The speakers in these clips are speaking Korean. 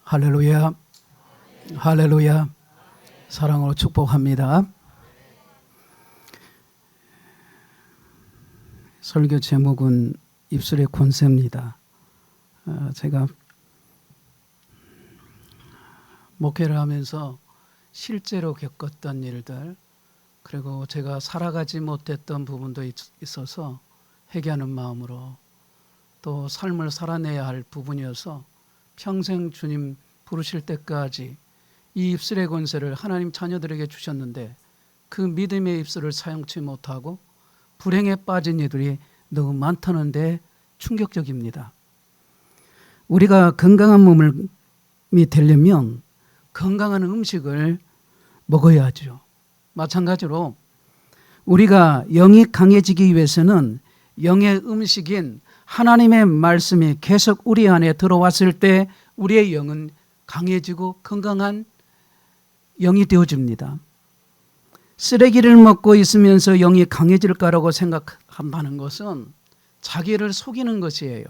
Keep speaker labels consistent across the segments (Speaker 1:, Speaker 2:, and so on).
Speaker 1: 할렐루야, 할렐루야. 사랑으로 축복합니다. 설교 제목은 입술의 권세입니다. 제가 목회를 하면서 실제로 겪었던 일들, 그리고 제가 살아가지 못했던 부분도 있어서 회개하는 마음으로, 또 삶을 살아내야 할 부분이어서 평생 주님 부르실 때까지 이 입술의 권세를 하나님 자녀들에게 주셨는데 그 믿음의 입술을 사용치 못하고 불행에 빠진 이들이 너무 많다는데 충격적입니다. 우리가 건강한 몸이 되려면 건강한 음식을 먹어야죠. 마찬가지로 우리가 영이 강해지기 위해서는 영의 음식인 하나님의 말씀이 계속 우리 안에 들어왔을 때 우리의 영은 강해지고 건강한 영이 되어집니다. 쓰레기를 먹고 있으면서 영이 강해질 거라고 생각한다는 것은 자기를 속이는 것이에요.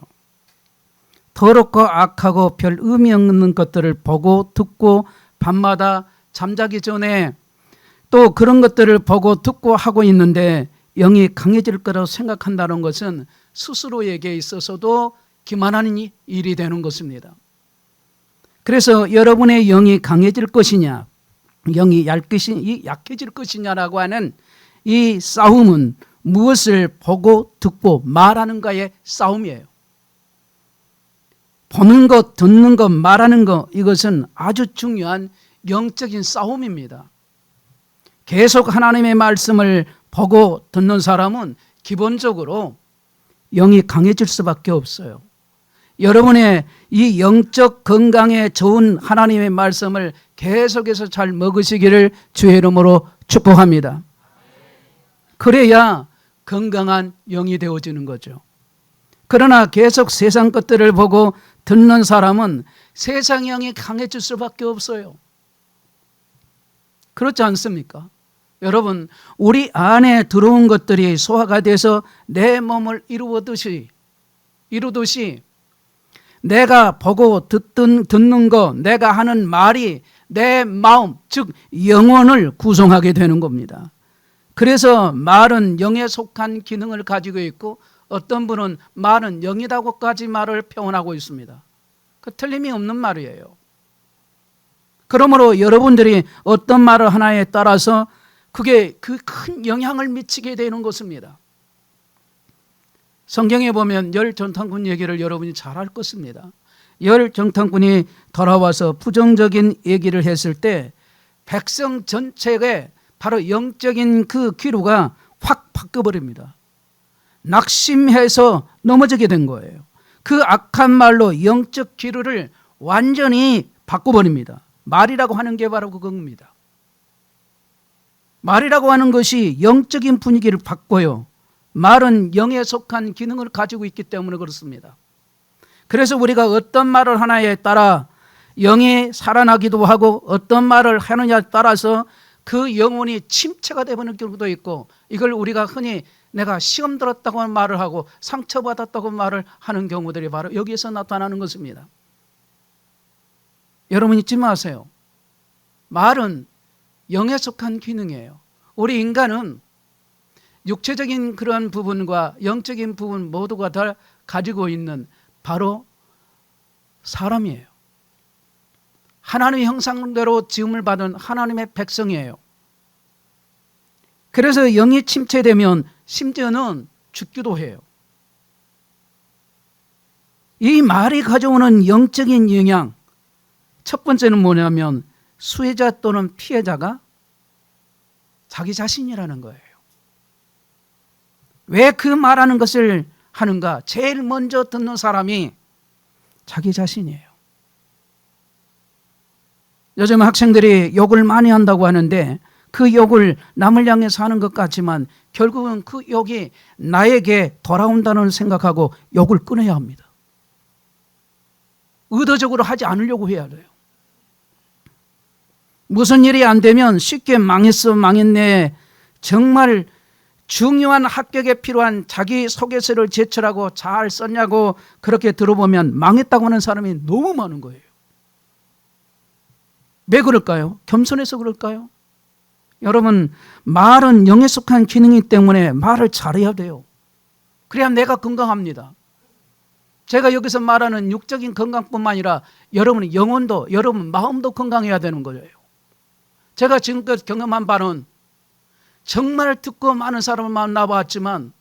Speaker 1: 더럽고 악하고 별 의미 없는 것들을 보고 듣고 밤마다 잠자기 전에 또 그런 것들을 보고 듣고 하고 있는데 영이 강해질 거라고 생각한다는 것은 스스로에게 있어서도 기만한 일이 되는 것입니다. 그래서 여러분의 영이 강해질 것이냐, 영이 약해질 것이냐라고 하는 이 싸움은 무엇을 보고 듣고 말하는가의 싸움이에요. 보는 것, 듣는 것, 말하는 것, 이것은 아주 중요한 영적인 싸움입니다. 계속 하나님의 말씀을 보고 듣는 사람은 기본적으로 영이 강해질 수밖에 없어요. 여러분의 이 영적 건강에 좋은 하나님의 말씀을 계속해서 잘 먹으시기를 주의 이름으로 축복합니다. 그래야 건강한 영이 되어지는 거죠. 그러나 계속 세상 것들을 보고 듣는 사람은 세상 영이 강해질 수밖에 없어요. 그렇지 않습니까? 여러분, 우리 안에 들어온 것들이 소화가 돼서 내 몸을 이루듯이 내가 보고 듣는 거, 내가 하는 말이 내 마음, 즉 영혼을 구성하게 되는 겁니다. 그래서 말은 영에 속한 기능을 가지고 있고 어떤 분은 말은 영이다고까지 말을 표현하고 있습니다. 그 틀림이 없는 말이에요. 그러므로 여러분들이 어떤 말을 하나에 따라서 그게 그 큰 영향을 미치게 되는 것입니다. 성경에 보면 열 정탐꾼 얘기를 여러분이 잘 알 것입니다. 열 정탐꾼이 돌아와서 부정적인 얘기를 했을 때 백성 전체에 바로 영적인 그 기류가 확 바뀌어버립니다. 낙심해서 넘어지게 된 거예요. 그 악한 말로 영적 기류를 완전히 바꿔버립니다. 말이라고 하는 게 바로 그겁니다. 말이라고 하는 것이 영적인 분위기를 바꿔요. 말은 영에 속한 기능을 가지고 있기 때문에 그렇습니다. 그래서 우리가 어떤 말을 하나에 따라 영이 살아나기도 하고 어떤 말을 하느냐에 따라서 그 영혼이 침체가 되는 경우도 있고, 이걸 우리가 흔히 내가 시험 들었다고 말을 하고 상처받았다고 말을 하는 경우들이 바로 여기에서 나타나는 것입니다. 여러분 잊지 마세요. 말은 영에 속한 기능이에요. 우리 인간은 육체적인 그런 부분과 영적인 부분 모두가 다 가지고 있는 바로 사람이에요. 하나님의 형상대로 지음을 받은 하나님의 백성이에요. 그래서 영이 침체되면 심지어는 죽기도 해요. 이 말이 가져오는 영적인 영향, 첫 번째는 뭐냐면 수혜자 또는 피해자가 자기 자신이라는 거예요. 왜 그 말하는 것을 하는가? 제일 먼저 듣는 사람이 자기 자신이에요. 요즘 학생들이 욕을 많이 한다고 하는데 그 욕을 남을 향해서 하는 것 같지만 결국은 그 욕이 나에게 돌아온다는 생각하고 욕을 끊어야 합니다. 의도적으로 하지 않으려고 해야 돼요. 무슨 일이 안 되면 쉽게 망했어, 망했네, 정말 중요한 합격에 필요한 자기 소개서를 제출하고 잘 썼냐고 그렇게 들어보면 망했다고 하는 사람이 너무 많은 거예요. 왜 그럴까요? 겸손해서 그럴까요? 여러분, 말은 영에 속한 기능이기 때문에 말을 잘해야 돼요. 그래야 내가 건강합니다. 제가 여기서 말하는 육적인 건강뿐만 아니라 여러분의 영혼도, 여러분 마음도 건강해야 되는 거예요. 제가 지금까지 경험한 바는 정말 듣고 많은 사람을 만나봤지만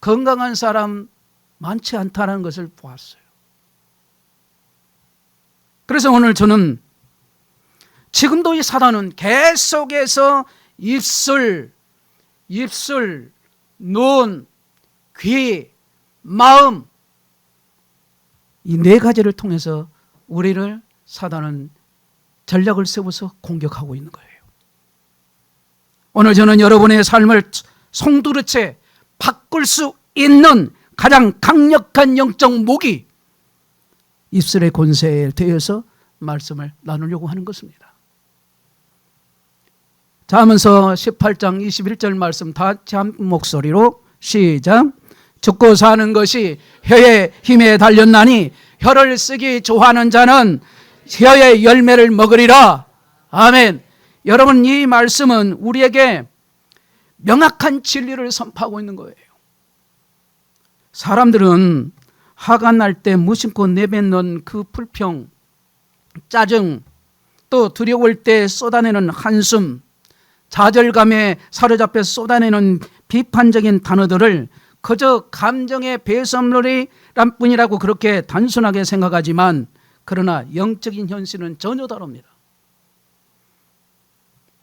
Speaker 1: 건강한 사람 많지 않다는 것을 보았어요. 그래서 오늘 저는 지금도 이 사단은 계속해서 입술, 눈, 귀, 마음, 이 네 가지를 통해서 우리를 사단은 전략을 세워서 공격하고 있는 거예요. 오늘 저는 여러분의 삶을 송두리째 바꿀 수 있는 가장 강력한 영적 무기, 입술의 권세에 대해서 말씀을 나누려고 하는 것입니다. 잠언서 18장 21절 말씀 다 같이 한 목소리로 시작. 죽고 사는 것이 혀의 힘에 달렸나니 혀를 쓰기 좋아하는 자는 혀의 열매를 먹으리라. 아멘. 여러분, 이 말씀은 우리에게 명확한 진리를 선포하고 있는 거예요. 사람들은 화가 날 때 무심코 내뱉는 그 불평, 짜증, 또 두려울 때 쏟아내는 한숨, 좌절감에 사로잡혀 쏟아내는 비판적인 단어들을 그저 감정의 배설물이란 뿐이라고 그렇게 단순하게 생각하지만, 그러나 영적인 현실은 전혀 다릅니다.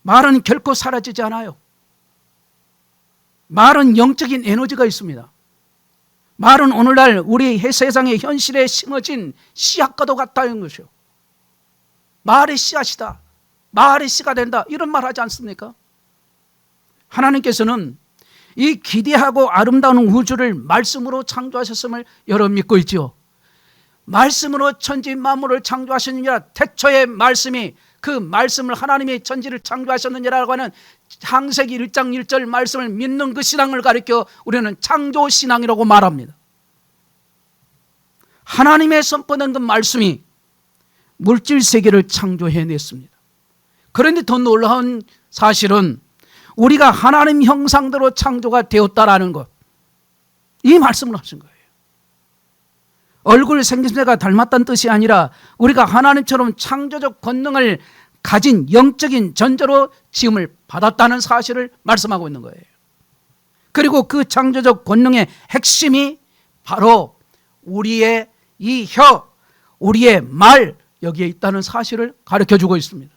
Speaker 1: 말은 결코 사라지지 않아요. 말은 영적인 에너지가 있습니다. 말은 오늘날 우리 세상의 현실에 심어진 씨앗과도 같다는 것이요. 말이 씨앗이다, 말이 씨가 된다, 이런 말 하지 않습니까? 하나님께서는 이 기대하고 아름다운 우주를 말씀으로 창조하셨음을 여러분 믿고 있죠. 말씀으로 천지 만물을 창조하셨느니라. 태초의 말씀이, 그 말씀을 하나님이 천지를 창조하셨느니라고 하는 창세기 1장 1절 말씀을 믿는 그 신앙을 가리켜 우리는 창조신앙이라고 말합니다. 하나님의 선포된 그 말씀이 물질 세계를 창조해냈습니다. 그런데 더 놀라운 사실은 우리가 하나님 형상대로 창조가 되었다라는 것, 이 말씀을 하신 거예요. 얼굴 생김새가 닮았다는 뜻이 아니라 우리가 하나님처럼 창조적 권능을 가진 영적인 전제로 지음을 받았다는 사실을 말씀하고 있는 거예요. 그리고 그 창조적 권능의 핵심이 바로 우리의 이 혀, 우리의 말, 여기에 있다는 사실을 가르쳐주고 있습니다.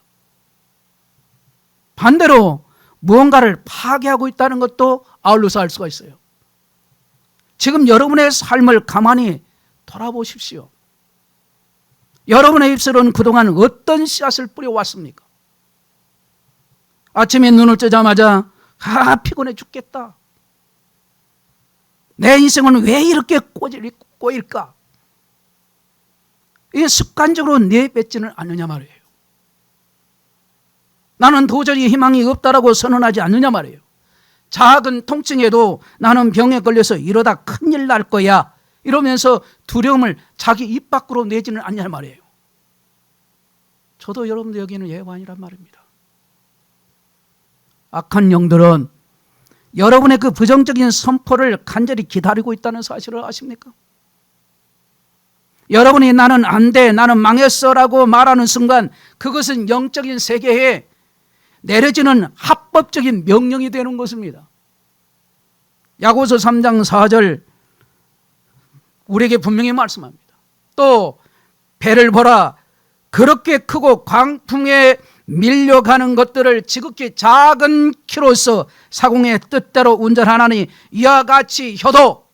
Speaker 1: 반대로 무언가를 파괴하고 있다는 것도 아울러서 알 수가 있어요. 지금 여러분의 삶을 가만히 돌아보십시오. 여러분의 입술은 그동안 어떤 씨앗을 뿌려왔습니까? 아침에 눈을 뜨자마자 피곤해 죽겠다, 내 인생은 왜 이렇게 꼬일까, 이게 습관적으로 내뱉지는 않느냐 말이에요. 나는 도저히 희망이 없다라고 선언하지 않느냐 말이에요. 작은 통증에도 나는 병에 걸려서 이러다 큰일 날 거야, 이러면서 두려움을 자기 입 밖으로 내지는 않냐 말이에요. 저도 여러분들 여기는 예가 아니란 말입니다. 악한 영들은 여러분의 그 부정적인 선포를 간절히 기다리고 있다는 사실을 아십니까? 여러분이 나는 안 돼, 나는 망했어 라고 말하는 순간 그것은 영적인 세계에 내려지는 합법적인 명령이 되는 것입니다. 야고보서 3장 4절 우리에게 분명히 말씀합니다. 또 배를 보라, 그렇게 크고 광풍에 밀려가는 것들을 지극히 작은 키로서 사공의 뜻대로 운전하나니 이와 같이 혀도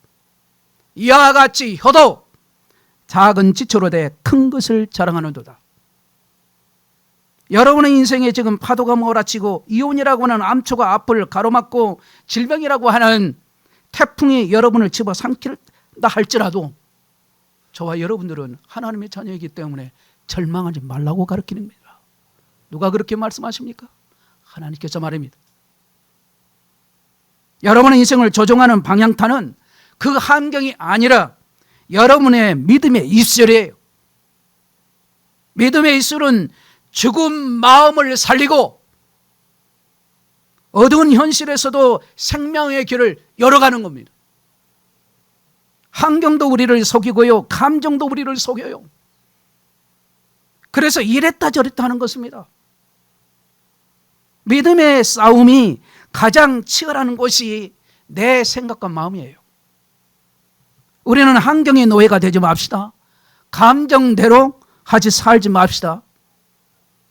Speaker 1: 작은 지초로 돼 큰 것을 자랑하는도다. 여러분의 인생에 지금 파도가 몰아치고 이온이라고 하는 암초가 앞을 가로막고 질병이라고 하는 태풍이 여러분을 집어삼킨다 할지라도 저와 여러분들은 하나님의 자녀이기 때문에 절망하지 말라고 가르치는 겁니다. 누가 그렇게 말씀하십니까? 하나님께서 말입니다. 여러분의 인생을 조종하는 방향타는 그 환경이 아니라 여러분의 믿음의 입술이에요. 믿음의 입술은 죽은 마음을 살리고 어두운 현실에서도 생명의 길을 열어가는 겁니다. 환경도 우리를 속이고요, 감정도 우리를 속여요. 그래서 이랬다 저랬다 하는 것입니다. 믿음의 싸움이 가장 치열한 곳이 내 생각과 마음이에요. 우리는 환경의 노예가 되지 맙시다. 감정대로 하지 살지 맙시다.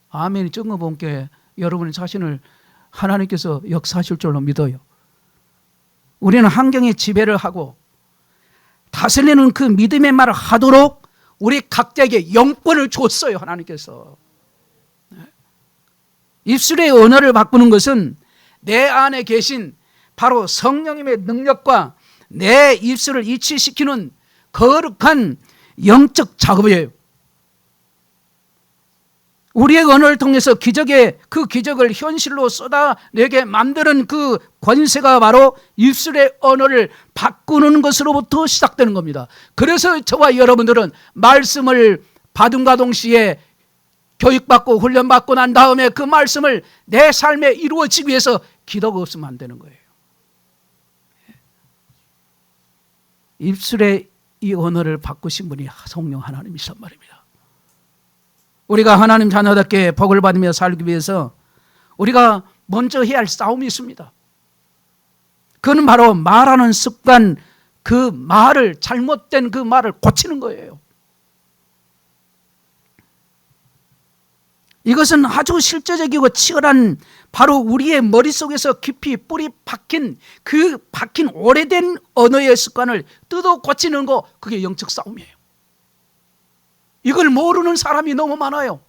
Speaker 1: 아멘이 적은 분께 여러분의 자신을 하나님께서 역사하실 줄로 믿어요. 우리는 환경에 지배를 하고 다스리는 그 믿음의 말을 하도록 우리 각자에게 영권을 줬어요, 하나님께서. 입술의 언어를 바꾸는 것은 내 안에 계신 바로 성령님의 능력과 내 입술을 이치시키는 거룩한 영적 작업이에요. 우리의 언어를 통해서 그 기적을 현실로 쏟아내게 만드는 그 권세가 바로 입술의 언어를 바꾸는 것으로부터 시작되는 겁니다. 그래서 저와 여러분들은 말씀을 받음과 동시에 교육받고 훈련받고 난 다음에 그 말씀을 내 삶에 이루어지기 위해서 기도가 없으면 안 되는 거예요. 입술의 이 언어를 바꾸신 분이 성령 하나님이란 말입니다. 우리가 하나님 자녀답게 복을 받으며 살기 위해서 우리가 먼저 해야 할 싸움이 있습니다. 그건 바로 말하는 습관, 그 말을, 잘못된 그 말을 고치는 거예요. 이것은 아주 실제적이고 치열한 바로 우리의 머릿속에서 깊이 뿌리 박힌 그 박힌 오래된 언어의 습관을 뜯어 고치는 거, 그게 영적 싸움이에요. 이걸 모르는 사람이 너무 많아요.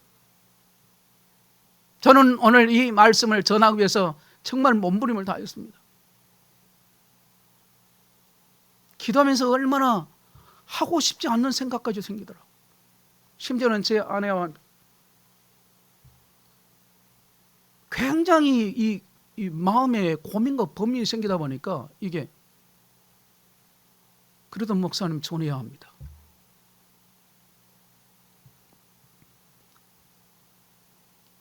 Speaker 1: 저는 오늘 이 말씀을 전하기 위해서 정말 몸부림을 다했습니다. 기도하면서 얼마나 하고 싶지 않는 생각까지 생기더라고요. 심지어는 제 아내와 굉장히 이 마음에 고민과 범민이 생기다 보니까 이게 그래도 목사님 전해야 합니다.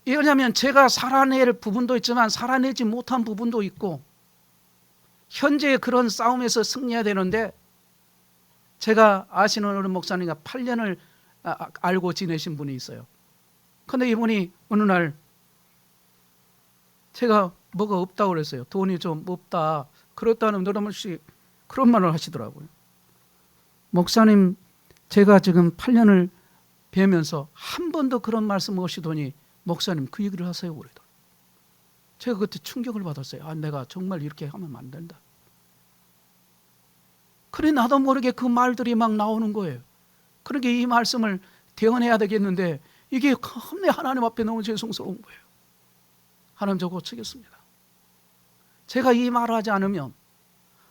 Speaker 1: 왜냐하면 제가 살아낼 부분도 있지만 살아내지 못한 부분도 있고 현재 그런 싸움에서 승리해야 되는데, 제가 아시는 어느 목사님과 8년을 알고 지내신 분이 있어요. 그런데 이분이 어느 날 제가 뭐가 없다고 그랬어요. 돈이 좀 없다. 그렇다는 너무씩 그런 말을 하시더라고요. 목사님, 제가 지금 8년을 뵈면서 한 번도 그런 말씀 없이더니 목사님 그 얘기를 하세요 그러더라고요. 제가 그때 충격을 받았어요. 내가 정말 이렇게 하면 안 된다. 그래, 나도 모르게 그 말들이 막 나오는 거예요. 그러니까 이 말씀을 대언해야 되겠는데 이게 내 하나님 앞에 너무 죄송스러운 거예요. 하나님, 저 고치겠습니다. 제가 이 말을 하지 않으면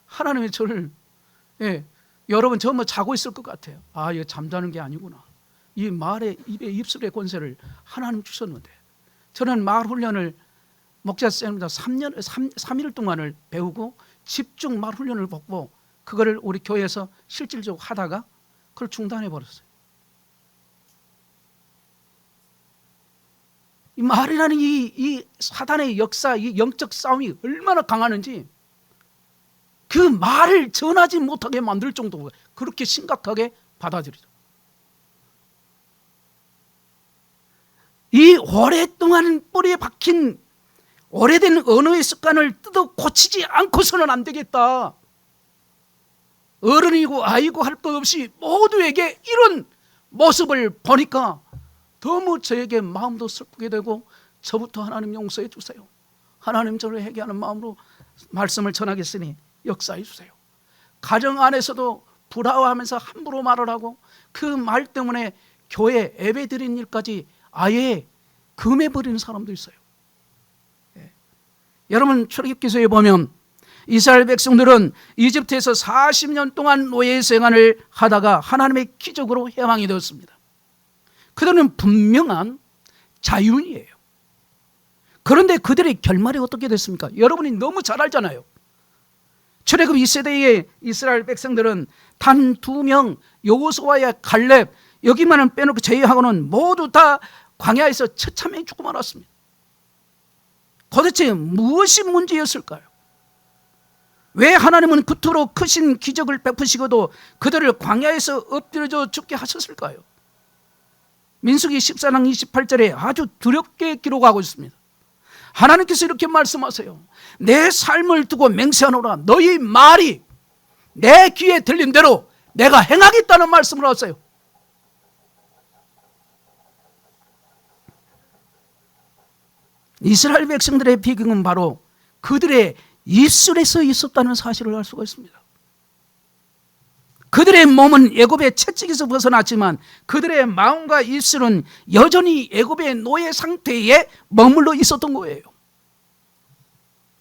Speaker 1: 하나님이 저를, 여러분 저 뭐 자고 있을 것 같아요. 이거 잠자는 게 아니구나. 이 말의 입술의 권세를 하나님 주셨는데, 저는 말 훈련을 목자쌤과 3일 동안을 배우고 집중 말 훈련을 받고 그거를 우리 교회에서 실질적으로 하다가 그걸 중단해 버렸어요. 이 말이라는 이 사단의 역사, 이 영적 싸움이 얼마나 강하는지 그 말을 전하지 못하게 만들 정도로 그렇게 심각하게 받아들이죠. 이 오랫동안 뿌리에 박힌 오래된 언어의 습관을 뜯어 고치지 않고서는 안 되겠다. 어른이고 아이고 할 것 없이 모두에게 이런 모습을 보니까 너무 저에게 마음도 슬프게 되고, 저부터 하나님 용서해 주세요. 하나님 저를 회개하는 마음으로 말씀을 전하겠으니 역사해 주세요. 가정 안에서도 불화하면서 함부로 말을 하고 그 말 때문에 교회 예배 드린 일까지 아예 금해버리는 사람도 있어요. 여러분 출애굽기서에 보면 이스라엘 백성들은 이집트에서 40년 동안 노예 생활을 하다가 하나님의 기적으로 해방이 되었습니다. 그들은 분명한 자유인이에요. 그런데 그들의 결말이 어떻게 됐습니까? 여러분이 너무 잘 알잖아요. 출애굽 2세대의 이스라엘 백성들은 단 2명 여호수아와 갈렙, 여기만은 빼놓고 제외하고는 모두 다 광야에서 처참히 죽고 말았습니다. 도대체 무엇이 문제였을까요? 왜 하나님은 그토록 크신 기적을 베푸시고도 그들을 광야에서 엎드려져 죽게 하셨을까요? 민수기 14장 28절에 아주 두렵게 기록하고 있습니다. 하나님께서 이렇게 말씀하세요. 내 삶을 두고 맹세하노라. 너희 말이 내 귀에 들린 대로 내가 행하겠다는 말씀을 하세요. 이스라엘 백성들의 비극은 바로 그들의 입술에서 있었다는 사실을 알 수가 있습니다. 그들의 몸은 애굽의 채찍에서 벗어났지만 그들의 마음과 입술은 여전히 애굽의 노예 상태에 머물러 있었던 거예요.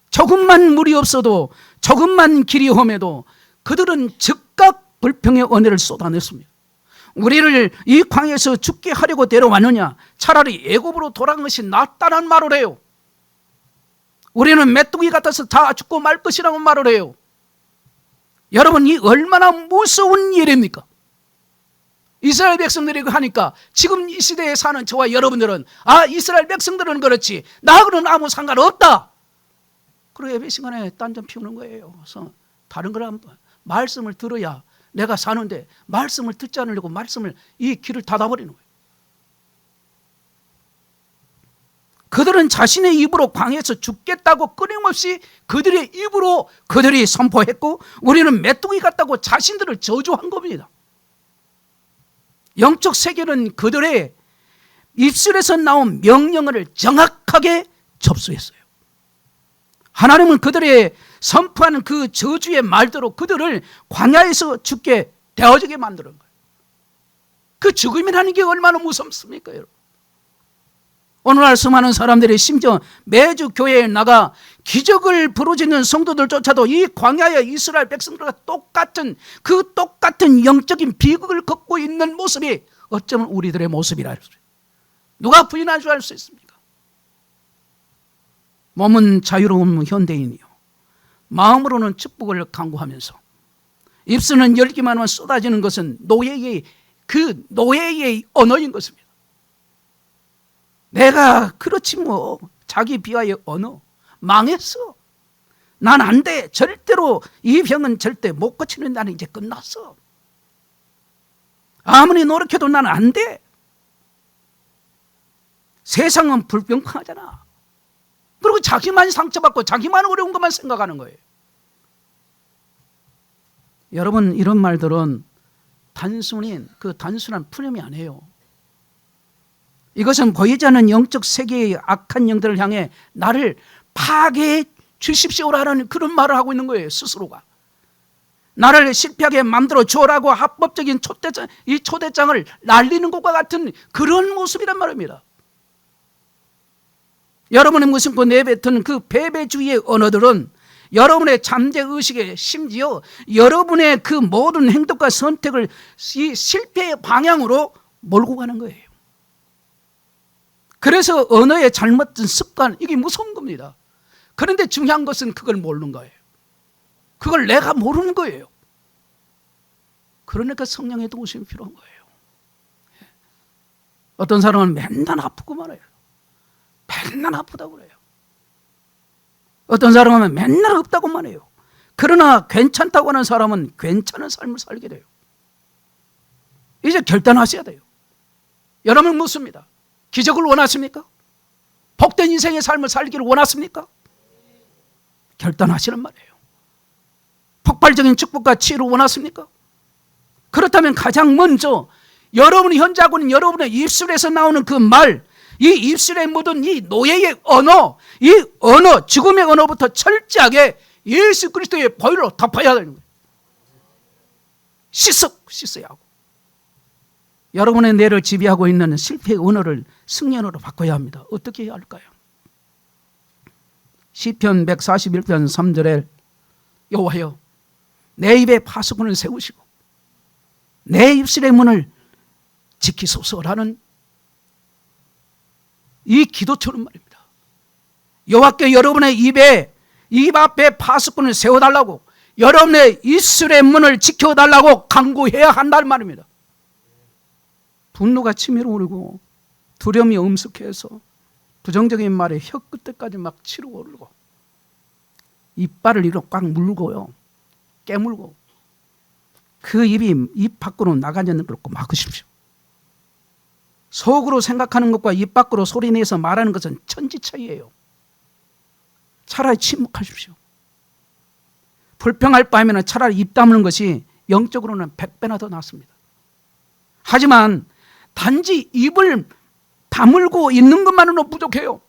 Speaker 1: 조금만 물이 없어도, 조금만 길이 험해도 그들은 즉각 불평의 언어를 쏟아냈습니다. 우리를 이 광야에서 죽게 하려고 데려왔느냐, 차라리 애굽으로 돌아간 것이 낫다는 말을 해요. 우리는 메뚜기 같아서 다 죽고 말 것이라고 말을 해요. 여러분, 이 얼마나 무서운 일입니까? 이스라엘 백성들이 하니까 지금 이 시대에 사는 저와 여러분들은, 아, 이스라엘 백성들은 그렇지 나하고는 아무 상관없다, 그리고 예배 시간에 딴점 피우는 거예요. 그래서 다른 거랑 말씀을 들어야 내가 사는데 말씀을 듣지 않으려고 말씀을, 이 귀를 닫아버리는 거예요. 그들은 자신의 입으로 광야에서 죽겠다고 끊임없이 그들의 입으로 그들이 선포했고, 우리는 메뚜기 같다고 자신들을 저주한 겁니다. 영적 세계는 그들의 입술에서 나온 명령을 정확하게 접수했어요. 하나님은 그들의 선포하는 그 저주의 말대로 그들을 광야에서 죽게 되어지게 만드는 거예요. 그 죽음이라는 게 얼마나 무섭습니까, 여러분? 오늘날 수많은 사람들이 심지어 매주 교회에 나가 기적을 부르짖는 성도들조차도 이 광야의 이스라엘 백성들과 똑같은 영적인 비극을 겪고 있는 모습이 어쩌면 우리들의 모습이라 할 수 있어요. 누가 부인할 줄 알 수 있습니까? 몸은 자유로운 현대인이요, 마음으로는 축복을 강구하면서 입술은 열기만 하면 쏟아지는 것은 노예의 언어인 것입니다. 내가 그렇지 뭐, 자기 비하의 언어, 망했어, 난 안 돼, 절대로 이 병은 절대 못 고치는, 나는 이제 끝났어, 아무리 노력해도 나는 안 돼, 세상은 불평하잖아. 그리고 자기만 상처받고 자기만 어려운 것만 생각하는 거예요. 여러분, 이런 말들은 단순한 푸념이 아니에요. 이것은 보이지 않는 영적 세계의 악한 영들을 향해 나를 파괴해 주십시오라는 그런 말을 하고 있는 거예요. 스스로가 나를 실패하게 만들어 주어라고 합법적인 초대장을 날리는 것과 같은 그런 모습이란 말입니다. 여러분의 무심코 내뱉은 그 패배주의의 언어들은 여러분의 잠재의식에, 심지어 여러분의 그 모든 행동과 선택을 이 실패의 방향으로 몰고 가는 거예요. 그래서 언어의 잘못된 습관, 이게 무서운 겁니다. 그런데 중요한 것은 그걸 모르는 거예요. 그걸 내가 모르는 거예요. 그러니까 성령의 도우심이 필요한 거예요. 어떤 사람은 맨날 아프고만 해요. 맨날 아프다고 그래요. 어떤 사람은 맨날 없다고만 해요. 그러나 괜찮다고 하는 사람은 괜찮은 삶을 살게 돼요. 이제 결단하셔야 돼요. 여러분 묻습니다. 기적을 원하십니까? 복된 인생의 삶을 살기를 원하십니까? 결단하시란 말이에요. 폭발적인 축복과 치유를 원하십니까? 그렇다면 가장 먼저 여러분이 현재 하고 있는 여러분의 입술에서 나오는 그 말, 이 입술에 묻은 이 노예의 언어, 이 언어, 죽음의 언어부터 철저하게 예수 그리스도의 보혈로 덮어야 되는 거예요. 씻어야 하고. 여러분의 뇌를 지배하고 있는 실패의 언어를 승리의 언어로 바꿔야 합니다. 어떻게 해야 할까요? 시편 141편 3절에 여호와여, 내 입에 파수꾼을 세우시고 내 입술의 문을 지키소서라는 이 기도처럼 말입니다. 여호와께 여러분의 입 앞에 파수꾼을 세워달라고, 여러분의 입술의 문을 지켜달라고 간구해야 한다는 말입니다. 분노가 치밀어 오르고 두려움이 엄습해서 부정적인 말에 혀 끝에까지 막 치르고 오르고 이빨을 이로 꽉 물고요, 깨물고 그 입이 입 밖으로 나가지 않는 걸 꼭 막으십시오. 속으로 생각하는 것과 입 밖으로 소리내서 말하는 것은 천지 차이예요. 차라리 침묵하십시오. 불평할 바에는 차라리 입 다무는 것이 영적으로는 100배나 더 낫습니다. 하지만 단지 입을 다물고 있는 것만으로는 부족해요.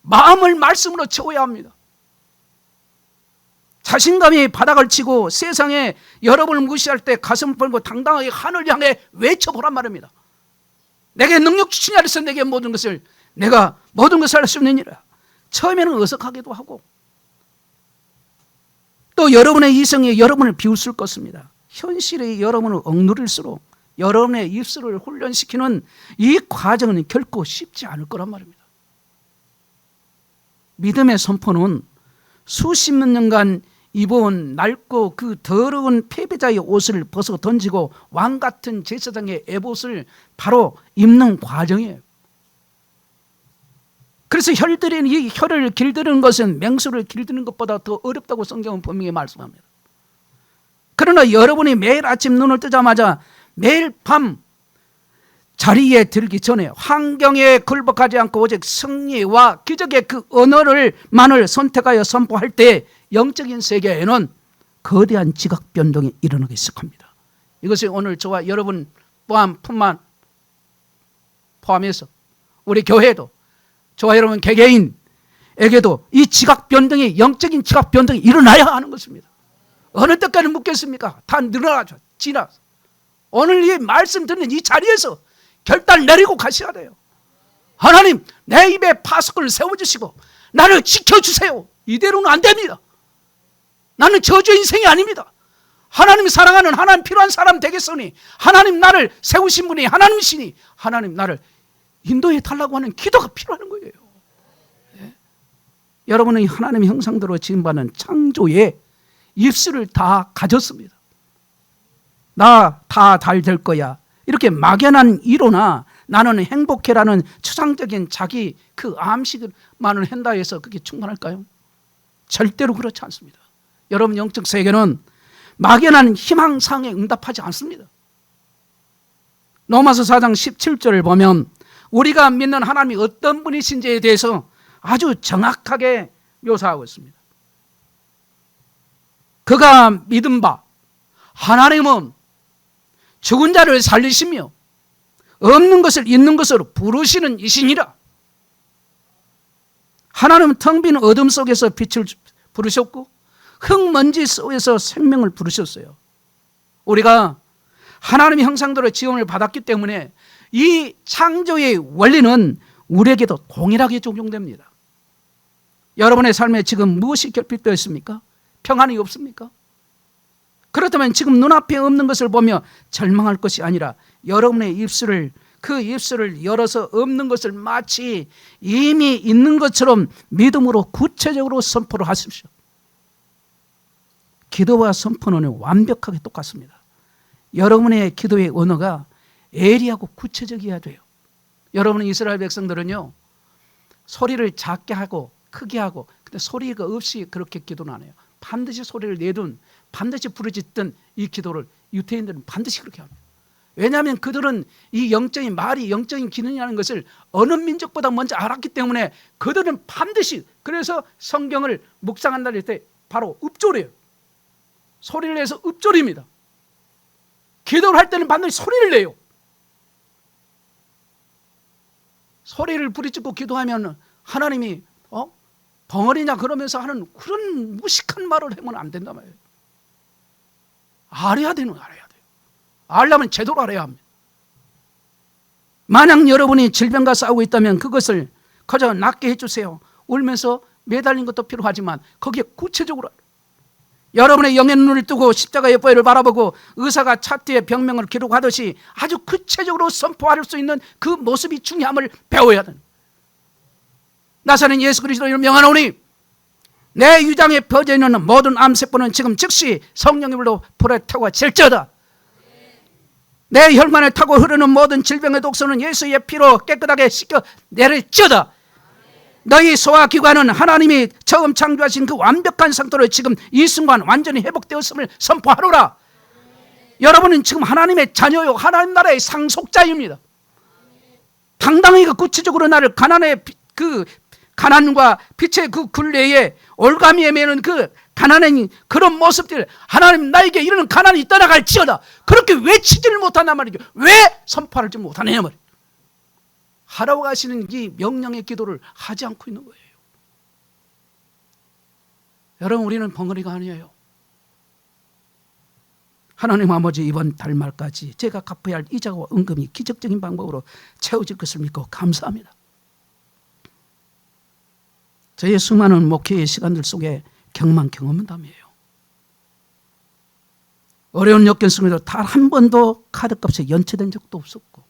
Speaker 1: 마음을 말씀으로 채워야 합니다. 자신감이 바닥을 치고 세상에 여러분을 무시할 때 가슴 벌고 당당하게 하늘 향해 외쳐보란 말입니다. 내게 능력 주시니 하여서 내게 내가 모든 것을 할 수 있느니라. 처음에는 어색하기도 하고 또 여러분의 이성이 여러분을 비웃을 것입니다. 현실의 여러분을 억누를수록 여러분의 입술을 훈련시키는 이 과정은 결코 쉽지 않을 거란 말입니다. 믿음의 선포는 수십 년간 입어온 낡고 그 더러운 패배자의 옷을 벗어 던지고 왕같은 제사장의 에봇을 바로 입는 과정이에요. 그래서 이 혀를 길들이는 것은 맹수를 길드는 것보다 더 어렵다고 성경은 분명히 말씀합니다. 그러나 여러분이 매일 아침 눈을 뜨자마자 매일 밤 자리에 들기 전에 환경에 굴복하지 않고 오직 승리와 기적의 그 언어를만을 선택하여 선포할 때 영적인 세계에는 거대한 지각 변동이 일어나기 시작합니다. 이것이 오늘 저와 여러분 뿐만 포함해서 우리 교회도 저와 여러분 개개인에게도 이 지각 변동이 영적인 지각 변동이 일어나야 하는 것입니다. 어느 때까지 묵겠습니까? 다 늘어나죠. 지나서 오늘 이 말씀 듣는 이 자리에서 결단 내리고 가셔야 돼요. 하나님, 내 입에 파수꾼을 세워주시고 나를 지켜주세요. 이대로는 안 됩니다. 나는 저주 인생이 아닙니다. 하나님 사랑하는 하나님 필요한 사람 되겠으니 하나님 나를 세우신 분이 하나님이시니 하나님 나를 인도해 달라고 하는 기도가 필요한 거예요. 네? 여러분은 하나님의 형상대로 지음받은 창조의 입술을 다 가졌습니다. 나 다 잘 될 거야. 이렇게 막연한 이로나 나는 행복해라는 추상적인 자기 그 암시만을 한다 해서 그게 충분할까요? 절대로 그렇지 않습니다. 여러분 영적 세계는 막연한 희망사항에 응답하지 않습니다. 로마서 4장 17절을 보면 우리가 믿는 하나님이 어떤 분이신지에 대해서 아주 정확하게 묘사하고 있습니다. 그가 믿은 바 하나님은 죽은 자를 살리시며 없는 것을 있는 것으로 부르시는 이시니라. 하나님은 텅 빈 어둠 속에서 빛을 부르셨고 흙먼지 속에서 생명을 부르셨어요. 우리가 하나님의 형상대로 지음을 받았기 때문에 이 창조의 원리는 우리에게도 동일하게 적용됩니다. 여러분의 삶에 지금 무엇이 결핍되어 있습니까? 평안이 없습니까? 그렇다면 지금 눈앞에 없는 것을 보며 절망할 것이 아니라 여러분의 그 입술을 열어서 없는 것을 마치 이미 있는 것처럼 믿음으로 구체적으로 선포를 하십시오. 기도와 선포는 완벽하게 똑같습니다. 여러분의 기도의 언어가 예리하고 구체적이어야 돼요. 여러분은 이스라엘 백성들은요 소리를 작게 하고 크게 하고 근데 소리가 없이 그렇게 기도는 안 해요. 반드시 소리를 내든 반드시 부르짖든 이 기도를 유대인들은 반드시 그렇게 합니다. 왜냐하면 그들은 이 영적인 말이 영적인 기능이라는 것을 어느 민족보다 먼저 알았기 때문에 그들은 반드시 그래서 성경을 묵상한다 할 때 바로 읍조래요. 소리를 내서 읍조립니다. 기도를 할 때는 반드시 소리를 내요. 소리를 부르짖고 기도하면 하나님이 벙어리냐 그러면서 하는 그런 무식한 말을 하면 안 된단 말이에요. 알아야 돼요. 알려면 제대로 알아야 합니다. 만약 여러분이 질병과 싸우고 있다면 그것을 그저 낫게 해주세요. 울면서 매달린 것도 필요하지만 거기에 구체적으로 여러분의 영의 눈을 뜨고 십자가의 보혈을 바라보고 의사가 차트에 병명을 기록하듯이 아주 구체적으로 선포할 수 있는 그 모습이 중요함을 배워야 합니다. 나사렛 예수 그리스도를 명하노니 내 위장에 퍼져 있는 모든 암세포는 지금 즉시 성령의 불로 불에 타고 질지어다. 내 혈관을 타고 흐르는 모든 질병의 독소는 예수의 피로 깨끗하게 씻겨 내릴지어다. 너희 소화기관은 하나님이 처음 창조하신 그 완벽한 상태로 지금 이 순간 완전히 회복되었음을 선포하노라. 여러분은 지금 하나님의 자녀요, 하나님 나라의 상속자입니다. 당당히 구체적으로 나를 가난과 빛의 그 굴레에 올가미에 매는 그 가난한 그런 모습들, 하나님 나에게 이런 가난이 떠나갈지어다. 그렇게 외치지를 못한단 말이죠. 왜 선포하지 못하느냐 말이에요. 하라고 하시는 이 명령의 기도를 하지 않고 있는 거예요. 여러분, 우리는 벙어리가 아니에요. 하나님 아버지, 이번 달 말까지 제가 갚아야 할 이자와 은금이 기적적인 방법으로 채워질 것을 믿고 감사합니다. 저의 수많은 목회의 시간들 속에 경험한 경험담이에요. 어려운 역경 속에도 단 한 번도 카드값에 연체된 적도 없었고,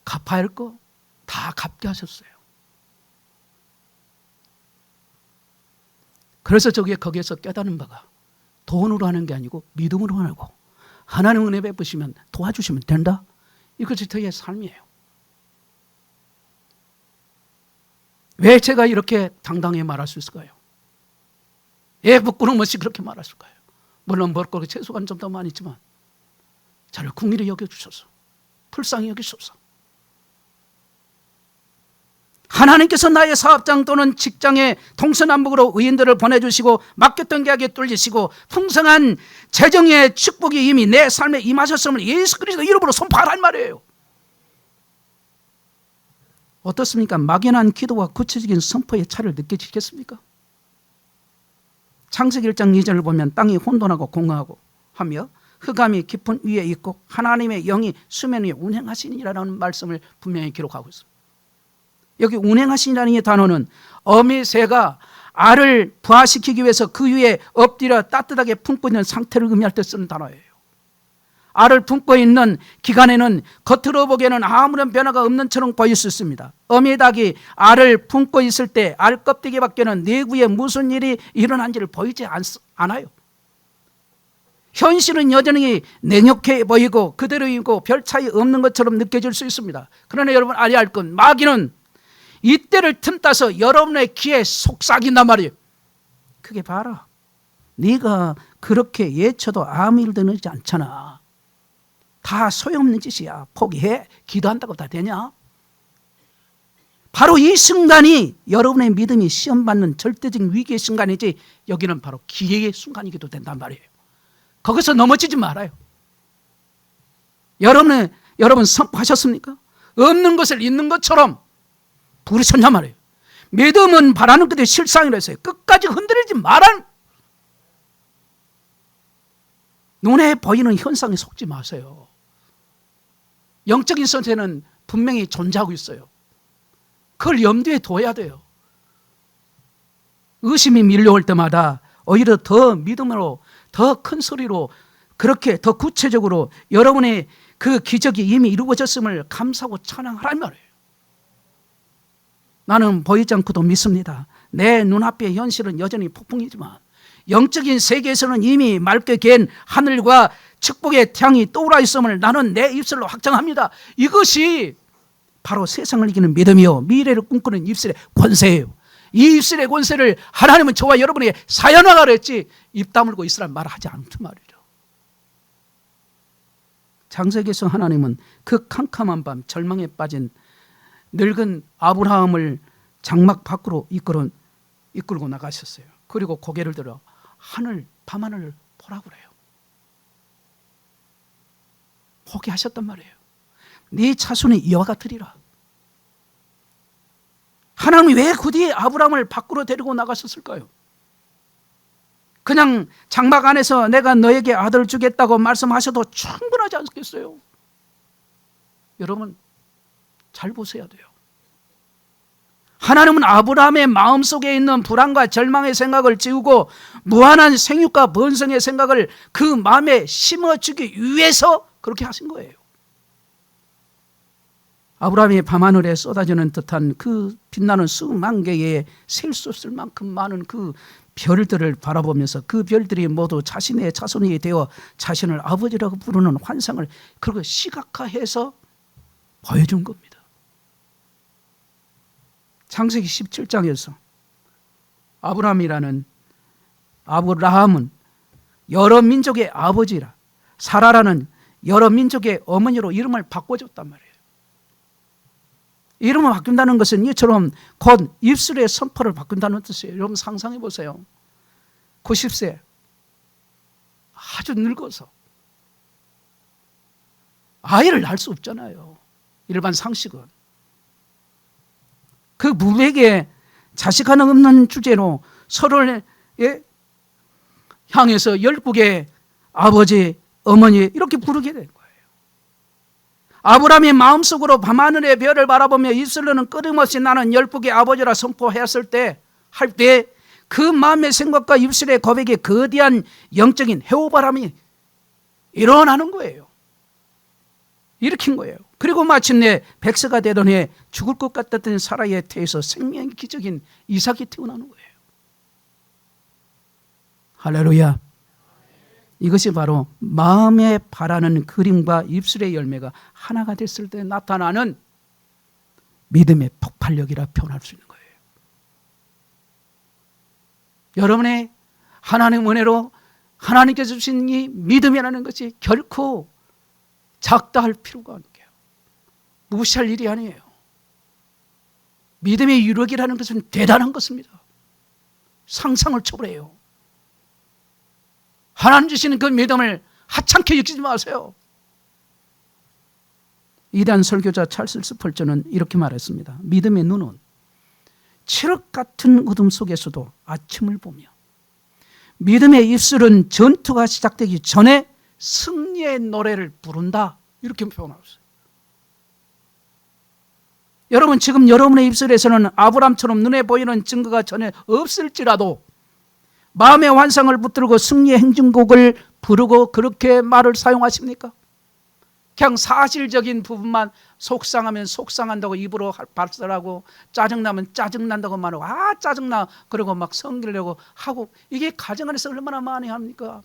Speaker 1: 갚아야 할 거 다 갚게 하셨어요. 그래서 거기에서 깨달은 바가 돈으로 하는 게 아니고 믿음으로 하고, 하나님 은혜 베푸시면 도와주시면 된다. 이것이 저의 삶이에요. 왜 제가 이렇게 당당히 말할 수 있을까요? 왜 부끄러움 없이 그렇게 말했을까요? 물론 먹고 채소가 좀 더 많이 있지만 저를 긍휼히 여겨주셔서, 불쌍히 여기소서. 하나님께서 나의 사업장 또는 직장에 동서남북으로 의인들을 보내주시고 맡겼던 계약에 뚫리시고 풍성한 재정의 축복이 이미 내 삶에 임하셨음을 예수 그리스도 이름으로 선포하란 말이에요. 어떻습니까? 막연한 기도와 구체적인 선포의 차를 느끼시겠습니까? 창세기 1장 2절을 보면 땅이 혼돈하고 공허하고 하며 흑암이 깊은 위에 있고 하나님의 영이 수면 위에 운행하시니라는 말씀을 분명히 기록하고 있습니다. 여기 운행하시니라는 이 단어는 어미 새가 알을 부화시키기 위해서 그 위에 엎드려 따뜻하게 품고 있는 상태를 의미할 때 쓰는 단어예요. 알을 품고 있는 기간에는 겉으로 보기에는 아무런 변화가 없는 처럼 보일 수 있습니다. 어미 닭이 알을 품고 있을 때 알 껍데기 밖에는 내부에 무슨 일이 일어난지를 보이지 않아요. 현실은 여전히 냉혹해 보이고 그대로이고 별 차이 없는 것처럼 느껴질 수 있습니다. 그러나 여러분 알아야 할 건, 마귀는 이때를 틈타서 여러분의 귀에 속삭인단 말이에요. 그게 봐라, 네가 그렇게 예쳐도 아무 일도 되지 않잖아. 다 소용없는 짓이야. 포기해. 기도한다고 다 되냐? 바로 이 순간이 여러분의 믿음이 시험받는 절대적인 위기의 순간이지, 여기는 바로 기회의 순간이기도 된단 말이에요. 거기서 넘어지지 말아요. 여러분 선포하셨습니까? 없는 것을 있는 것처럼 부르셨냔 말이에요. 믿음은 바라는 그대로 실상이라 했어요. 끝까지 흔들리지 말아. 눈에 보이는 현상에 속지 마세요. 영적인 선세는 분명히 존재하고 있어요. 그걸 염두에 둬야 돼요. 의심이 밀려올 때마다 오히려 더 믿음으로, 더 큰 소리로, 그렇게 더 구체적으로 여러분의 그 기적이 이미 이루어졌음을 감사하고 찬양하란 말이에요. 나는 보이지 않고도 믿습니다. 내 눈앞의 현실은 여전히 폭풍이지만 영적인 세계에서는 이미 맑게 갠 하늘과 축복의 태양이 떠오르 있음을 나는 내 입술로 확정합니다. 이것이 바로 세상을 이기는 믿음이요, 미래를 꿈꾸는 입술의 권세예요. 이 입술의 권세를 하나님은 저와 여러분에게 사연화가 그랬지 입 다물고 있으란 말을 하지 않던 말이죠. 창세기에서 하나님은 그 캄캄한 밤 절망에 빠진 늙은 아브라함을 장막 밖으로 이끌고 나가셨어요. 그리고 고개를 들어 밤하늘을 보라고 그래요. 포기하셨단 말이에요. 네 자손이 이와 같으리라. 하나님이 왜 굳이 아브라함을 밖으로 데리고 나가셨을까요? 그냥 장막 안에서 내가 너에게 아들을 주겠다고 말씀하셔도 충분하지 않겠어요? 여러분 잘 보셔야 돼요. 하나님은 아브라함의 마음속에 있는 불안과 절망의 생각을 지우고 무한한 생육과 번성의 생각을 그 마음에 심어주기 위해서 그렇게 하신 거예요. 아브라함이 밤하늘에 쏟아지는 듯한 그 빛나는 수만 개의 셀 수 없을 만큼 많은 그 별들을 바라보면서 그 별들이 모두 자신의 자손이 되어 자신을 아버지라고 부르는 환상을 그리고 시각화해서 보여준 겁니다. 창세기 17장에서 아브라함은 여러 민족의 아버지라, 사라라는 여러 민족의 어머니로 이름을 바꿔줬단 말이에요. 이름을 바꾼다는 것은 이처럼 곧 입술의 선포를 바꾼다는 뜻이에요. 여러분 상상해 보세요. 90세 아주 늙어서 아이를 낳을 수 없잖아요. 일반 상식은. 그 부부에게 자식 하나 없는 주제로 서로를 향해서 12개의 아버지, 어머니 이렇게 부르게 된 거예요. 아브라함이 마음속으로 밤하늘의 별을 바라보며 입술로는 끊임없이 나는 12개의 아버지라 선포했을 때, 할 때 그 마음의 생각과 입술의 고백에 거대한 영적인 해오바람이 일어나는 거예요. 일으킨 거예요. 그리고 마침내 100세가 되던 해 죽을 것 같았던 사라의 태에서 생명의 기적인 이삭이 태어나는 거예요. 할렐루야. 이것이 바로 마음에 바라는 그림과 입술의 열매가 하나가 됐을 때 나타나는 믿음의 폭발력이라 표현할 수 있는 거예요. 여러분의 하나님의 은혜로 하나님께서 주신 이 믿음이라는 것이 결코 작다 할 필요가 없게요. 무시할 일이 아니에요. 믿음의 유력이라는 것은 대단한 것입니다. 상상을 초월해요. 하나님 주시는 그 믿음을 하찮게 여기지 마세요. 이단 설교자 찰스 스펄전은 이렇게 말했습니다. 믿음의 눈은 칠흑 같은 어둠 속에서도 아침을 보며, 믿음의 입술은 전투가 시작되기 전에 승리의 노래를 부른다. 이렇게 표현하셨어요. 여러분 지금 여러분의 입술에서는 아브람처럼 눈에 보이는 증거가 전혀 없을지라도 마음의 환상을 붙들고 승리의 행진곡을 부르고 그렇게 말을 사용하십니까? 그냥 사실적인 부분만 속상하면 속상한다고 입으로 발설하고 짜증나면 짜증난다고 말하고 짜증나 그러고 막 성기려고 하고, 이게 가정 안에서 얼마나 많이 합니까?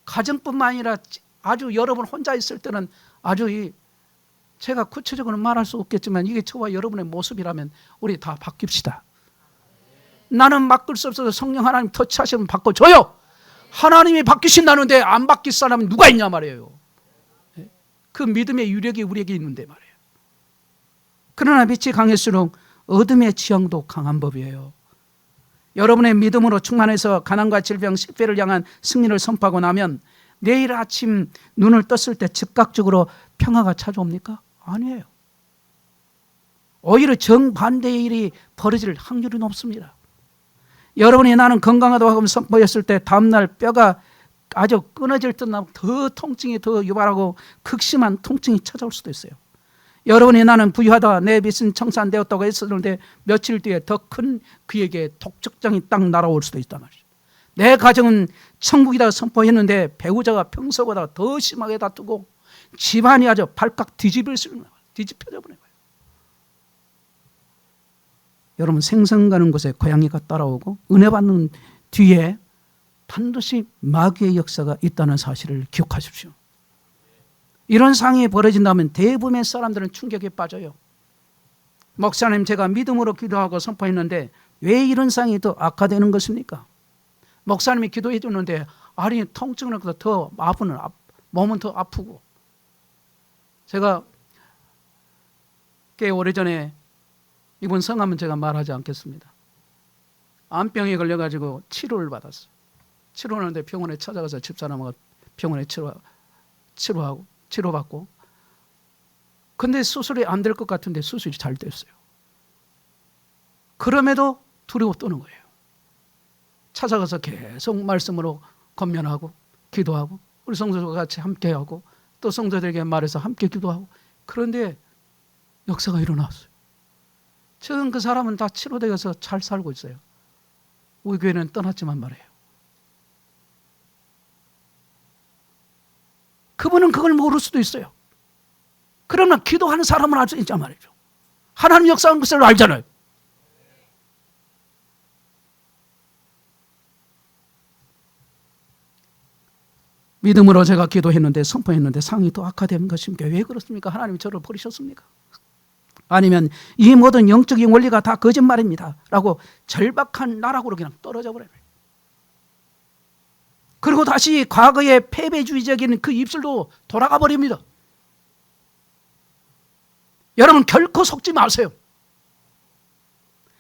Speaker 1: 가정뿐만 아니라 아주 여러분 혼자 있을 때는 아주 제가 구체적으로 말할 수 없겠지만 이게 저와 여러분의 모습이라면 우리 다 바뀝시다. 나는 바꿀 수 없어서 성령 하나님 터치하시면 바꿔줘요. 하나님이 바뀌신다는데 안 바뀔 사람은 누가 있냐 말이에요. 그 믿음의 유력이 우리에게 있는데 말이에요. 그러나 빛이 강할수록 어둠의 지형도 강한 법이에요. 여러분의 믿음으로 충만해서 가난과 질병, 식배를 향한 승리를 선포하고 나면 내일 아침 눈을 떴을 때 즉각적으로 평화가 찾아옵니까? 아니에요. 오히려 정반대의 일이 벌어질 확률이 높습니다. 여러분이 나는 건강하다고 하고 선포했을 때 다음날 뼈가 아주 끊어질 듯 나고 더 통증이 더 유발하고 극심한 통증이 찾아올 수도 있어요. 여러분이 나는 부유하다, 내 빚은 청산되었다고 했었는데 며칠 뒤에 더 큰 그에게 독적장이 딱 날아올 수도 있단 말이죠. 내 가정은 천국이다 선포했는데 배우자가 평소보다 더 심하게 다투고 집안이 아주 발칵 뒤집혀져 버려요. 여러분 생선 가는 곳에 고양이가 따라오고 은혜 받는 뒤에 반드시 마귀의 역사가 있다는 사실을 기억하십시오. 이런 상황이 벌어진다면 대부분의 사람들은 충격에 빠져요. 목사님 제가 믿음으로 기도하고 선포했는데 왜 이런 상황이 더 악화되는 것입니까? 목사님이 기도해 주는데 아니 통증은 더 아프는 몸은 더 아프고. 제가 꽤 오래전에 이번 성함은 제가 말하지 않겠습니다. 암병에 걸려가지고 치료를 받았어요. 치료하는데 병원에 찾아가서 집사람하고 병원에 치료받고 근데 수술이 안 될 것 같은데 수술이 잘 됐어요. 그럼에도 두려워 떠는 거예요. 찾아가서 계속 말씀으로 권면하고 기도하고 우리 성도들과 같이 함께하고 또 성도들에게 말해서 함께 기도하고, 그런데 역사가 일어났어요. 지금 그 사람은 다 치료되어서 잘 살고 있어요. 우리 교회는 떠났지만 말이에요. 그분은 그걸 모를 수도 있어요. 그러면 기도하는 사람은 알 수 있단 말이죠. 하나님 역사하는 것을 알잖아요. 믿음으로 제가 기도했는데 선포했는데 상황이 더 악화된 것입니까? 왜 그렇습니까? 하나님이 저를 버리셨습니까? 아니면 이 모든 영적인 원리가 다 거짓말입니다 라고 절박한 나락으로 그냥 떨어져 버려요. 그리고 다시 과거의 패배주의적인 그 입술도 돌아가 버립니다. 여러분 결코 속지 마세요.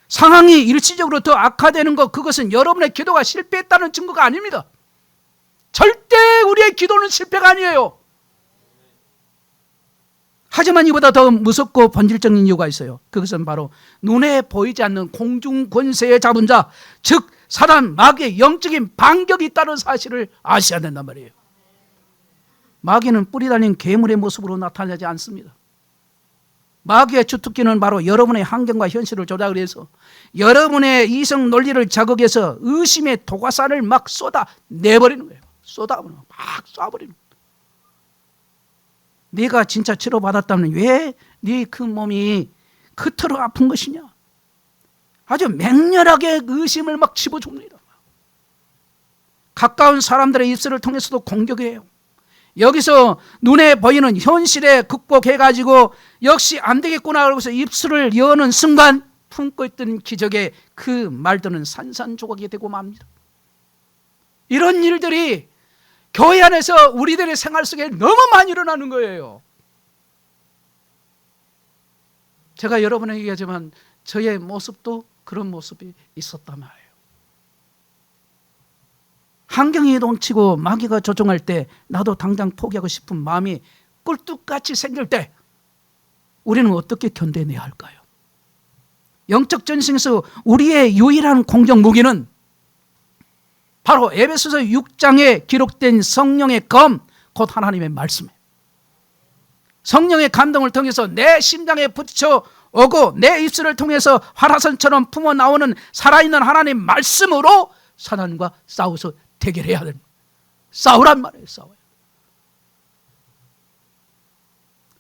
Speaker 1: 상황이 일시적으로 더 악화되는 것, 그것은 여러분의 기도가 실패했다는 증거가 아닙니다. 절대 우리의 기도는 실패가 아니에요. 하지만 이보다 더 무섭고 본질적인 이유가 있어요. 그것은 바로 눈에 보이지 않는 공중 권세에 잡은 자, 즉 사단 마귀의 영적인 반격이 있다는 사실을 아셔야 된단 말이에요. 마귀는 뿌리 달린 괴물의 모습으로 나타나지 않습니다. 마귀의 주특기는 바로 여러분의 환경과 현실을 조작을 해서 여러분의 이성 논리를 자극해서 의심의 도가산을 막 쏟아내버리는 거예요. 쏟아버리는, 막 쏴버리는 거예요. 네가 진짜 치료받았다면 왜 네 그 몸이 그토록 아픈 것이냐? 아주 맹렬하게 의심을 막 집어줍니다. 가까운 사람들의 입술을 통해서도 공격해요. 여기서 눈에 보이는 현실에 극복해가지고 역시 안 되겠구나 그러고서 입술을 여는 순간 품고 있던 기적의 그 말들은 산산조각이 되고 맙니다. 이런 일들이 교회 안에서 우리들의 생활 속에 너무 많이 일어나는 거예요. 제가 여러분에게 얘기하지만 저의 모습도 그런 모습이 있었단 말이에요. 환경이 동치고 마귀가 조종할 때 나도 당장 포기하고 싶은 마음이 꿀뚝같이 생길 때 우리는 어떻게 견뎌내야 할까요? 영적 전쟁에서 우리의 유일한 공격 무기는 바로 에베소서 6장에 기록된 성령의 검, 곧 하나님의 말씀이에요. 성령의 감동을 통해서 내 심장에 붙여오고 내 입술을 통해서 화라선처럼 품어나오는 살아있는 하나님의 말씀으로 사단과 싸워서 대결해야 됩니다. 싸우란 말이에요. 싸워요.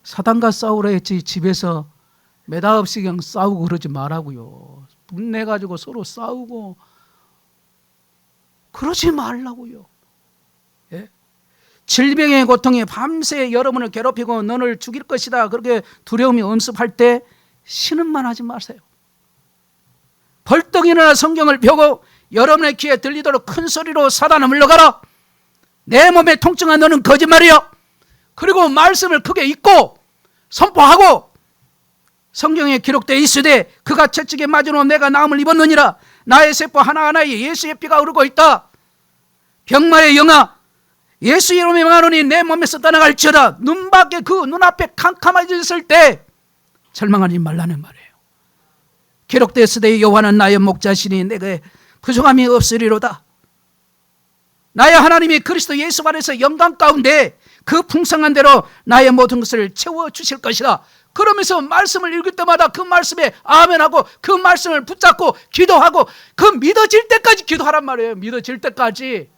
Speaker 1: 사단과 싸우라 했지 집에서 매다없이 그냥 싸우고 그러지 말라고요. 분내가지고 서로 싸우고 그러지 말라고요. 예? 질병의 고통이 밤새 여러분을 괴롭히고 너를 죽일 것이다 그렇게 두려움이 엄습할 때 신음만 하지 마세요. 벌떡 일어나 성경을 펴고 여러분의 귀에 들리도록 큰 소리로 사단아 물러가라. 내 몸에 통증한 너는 거짓말이야. 그리고 말씀을 크게 읽고 선포하고 성경에 기록되어 있으되 그가 채찍에 맞으므로 내가 나음을 입었느니라. 나의 세포 하나하나에 예수의 피가 흐르고 있다. 병마의 영아 예수 이름이 망하노니 내 몸에서 떠나갈지어다. 눈밖에 그 눈앞에 캄캄해졌을 때 절망하지 말라는 말이에요. 기록되었으되 여호와는 나의 목자시니 내게 부족함이 없으리로다. 나의 하나님이 그리스도 예수 안에서 영광 가운데 그 풍성한 대로 나의 모든 것을 채워주실 것이다. 그러면서 말씀을 읽을 때마다 그 말씀에 아멘하고 그 말씀을 붙잡고 기도하고 그 믿어질 때까지 기도하란 말이에요. 믿어질 때까지.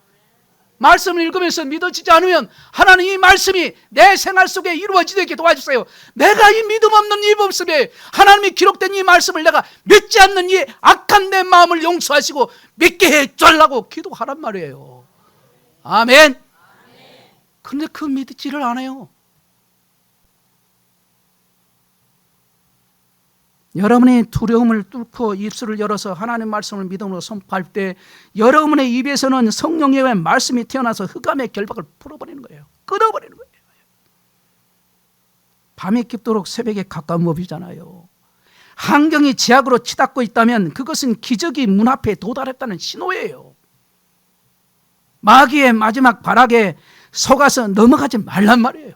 Speaker 1: 말씀을 읽으면서 믿어지지 않으면 하나님 이 말씀이 내 생활 속에 이루어지게 도와주세요. 내가 이 믿음 없는 이 모습에 하나님이 기록된 이 말씀을 내가 믿지 않는 이 악한 내 마음을 용서하시고 믿게 해달라고 기도하란 말이에요. 아멘. 그런데 그 믿지를 않아요. 여러분의 두려움을 뚫고 입술을 열어서 하나님의 말씀을 믿음으로 선포할 때 여러분의 입에서는 성령의 말씀이 튀어나와서 흑암의 결박을 풀어버리는 거예요. 끊어버리는 거예요. 밤이 깊도록 새벽에 가까운 법이잖아요. 환경이 제약으로 치닫고 있다면 그것은 기적이 문 앞에 도달했다는 신호예요. 마귀의 마지막 발악에 속아서 넘어가지 말란 말이에요.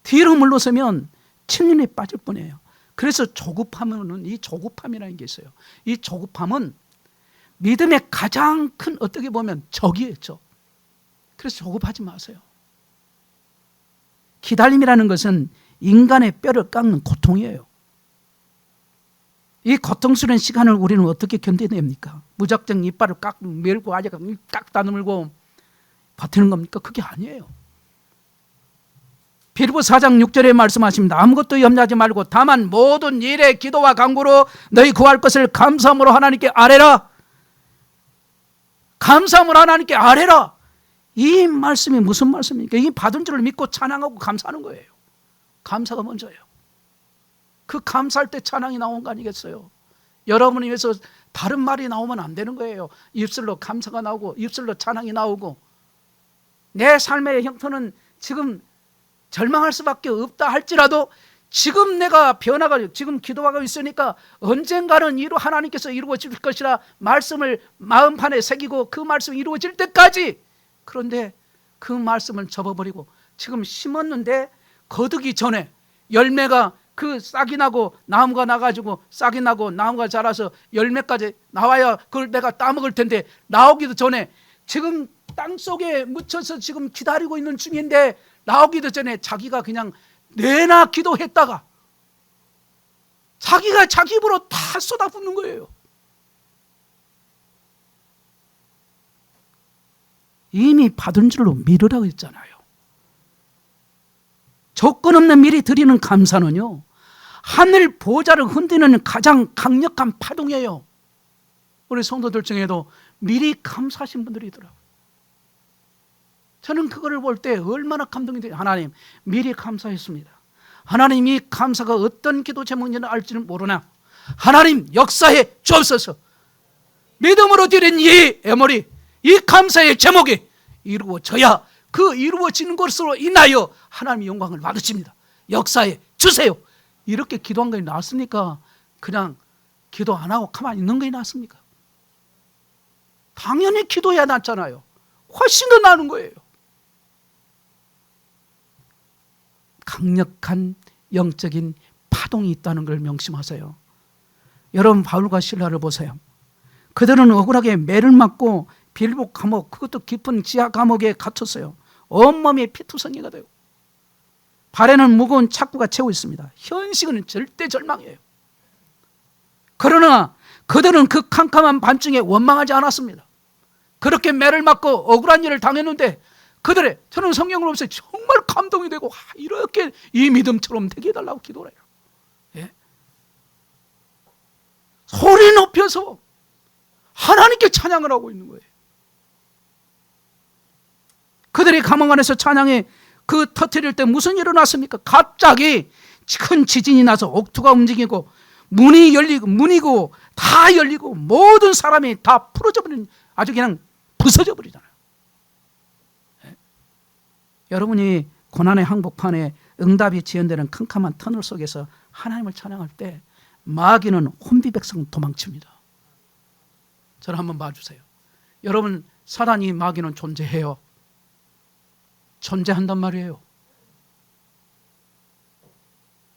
Speaker 1: 뒤로 물러서면 침륜에 빠질 뻔해요. 그래서 조급함은 이 조급함이라는 게 있어요. 이 조급함은 믿음의 가장 큰 어떻게 보면 적이에요. 적. 그래서 조급하지 마세요. 기다림이라는 것은 인간의 뼈를 깎는 고통이에요. 이 고통스러운 시간을 우리는 어떻게 견뎌냅니까? 무작정 이빨을 깍 밀고 아직 깍 다물고 버티는 겁니까? 그게 아니에요. 빌립보 4장 6절에 말씀하십니다. 아무것도 염려하지 말고 다만 모든 일에 기도와 간구로 너희 구할 것을 감사함으로 하나님께 아뢰라. 감사함으로 하나님께 아뢰라. 이 말씀이 무슨 말씀입니까? 이 받은 줄을 믿고 찬양하고 감사하는 거예요. 감사가 먼저예요. 그 감사할 때 찬양이 나온 거 아니겠어요? 여러분을 위해서 다른 말이 나오면 안 되는 거예요. 입술로 감사가 나오고 입술로 찬양이 나오고, 내 삶의 형편은 지금 절망할 수밖에 없다 할지라도 지금 내가 변화가, 지금 기도하고 있으니까 언젠가는 하나님께서 이루어질 것이라 말씀을 마음판에 새기고 그 말씀이 이루어질 때까지, 그런데 그 말씀을 접어버리고 지금 심었는데 거두기 전에 열매가, 그 싹이 나고 나무가 나가지고 싹이 나고 나무가 자라서 열매까지 나와야 그걸 내가 따먹을 텐데, 나오기도 전에 지금 땅속에 묻혀서 지금 기다리고 있는 중인데 나오기도 전에 자기가 그냥 내나 기도했다가 자기가 자기 입으로 다 쏟아붓는 거예요. 이미 받은 줄로 믿으라고 했잖아요. 조건 없는 미리 드리는 감사는요, 하늘 보좌를 흔드는 가장 강력한 파동이에요. 우리 성도들 중에도 미리 감사하신 분들이 있더라고요. 저는 그거를 볼 때 얼마나 감동이 돼요. 하나님, 미리 감사했습니다. 하나님, 이 감사가 어떤 기도 제목인지는 알지는 모르나 하나님 역사에 주옵소서. 믿음으로 드린 이 애물이, 이 감사의 제목이 이루어져야 그 이루어지는 것으로 인하여 하나님의 영광을 받으십니다. 역사에 주세요. 이렇게 기도한 것이 낫습니까? 그냥 기도 안 하고 가만히 있는 것이 낫습니까? 당연히 기도해야 낫잖아요. 훨씬 더 나은 거예요. 강력한 영적인 파동이 있다는 걸 명심하세요. 여러분, 바울과 실라를 보세요. 그들은 억울하게 매를 맞고 빌보 감옥, 그것도 깊은 지하 감옥에 갇혔어요. 온몸이 피투성이가 되고 발에는 무거운 착구가 채워 있습니다. 현실은 절대 절망이에요. 그러나 그들은 그 캄캄한 밤중에 원망하지 않았습니다. 그렇게 매를 맞고 억울한 일을 당했는데 그들의, 저는 성경을 보면서 정말 감동이 되고, 이렇게 이 믿음처럼 되게 해달라고 기도를 해요. 예? 소리 높여서 하나님께 찬양을 하고 있는 거예요. 그들이 감옥 안에서 찬양에 그 터뜨릴 때 무슨 일이 났습니까? 갑자기 큰 지진이 나서 옥토가 움직이고 문이 열리고, 문이고 다 열리고 모든 사람이 다 풀어져 버리는, 아주 그냥 부서져 버리잖아요. 네? 여러분이 고난의 항복판에 응답이 지연되는 캄캄한 터널 속에서 하나님을 찬양할 때 마귀는 혼비백성 도망칩니다. 저를 한번 봐주세요. 여러분, 사단이, 마귀는 존재해요. 존재한단 말이에요.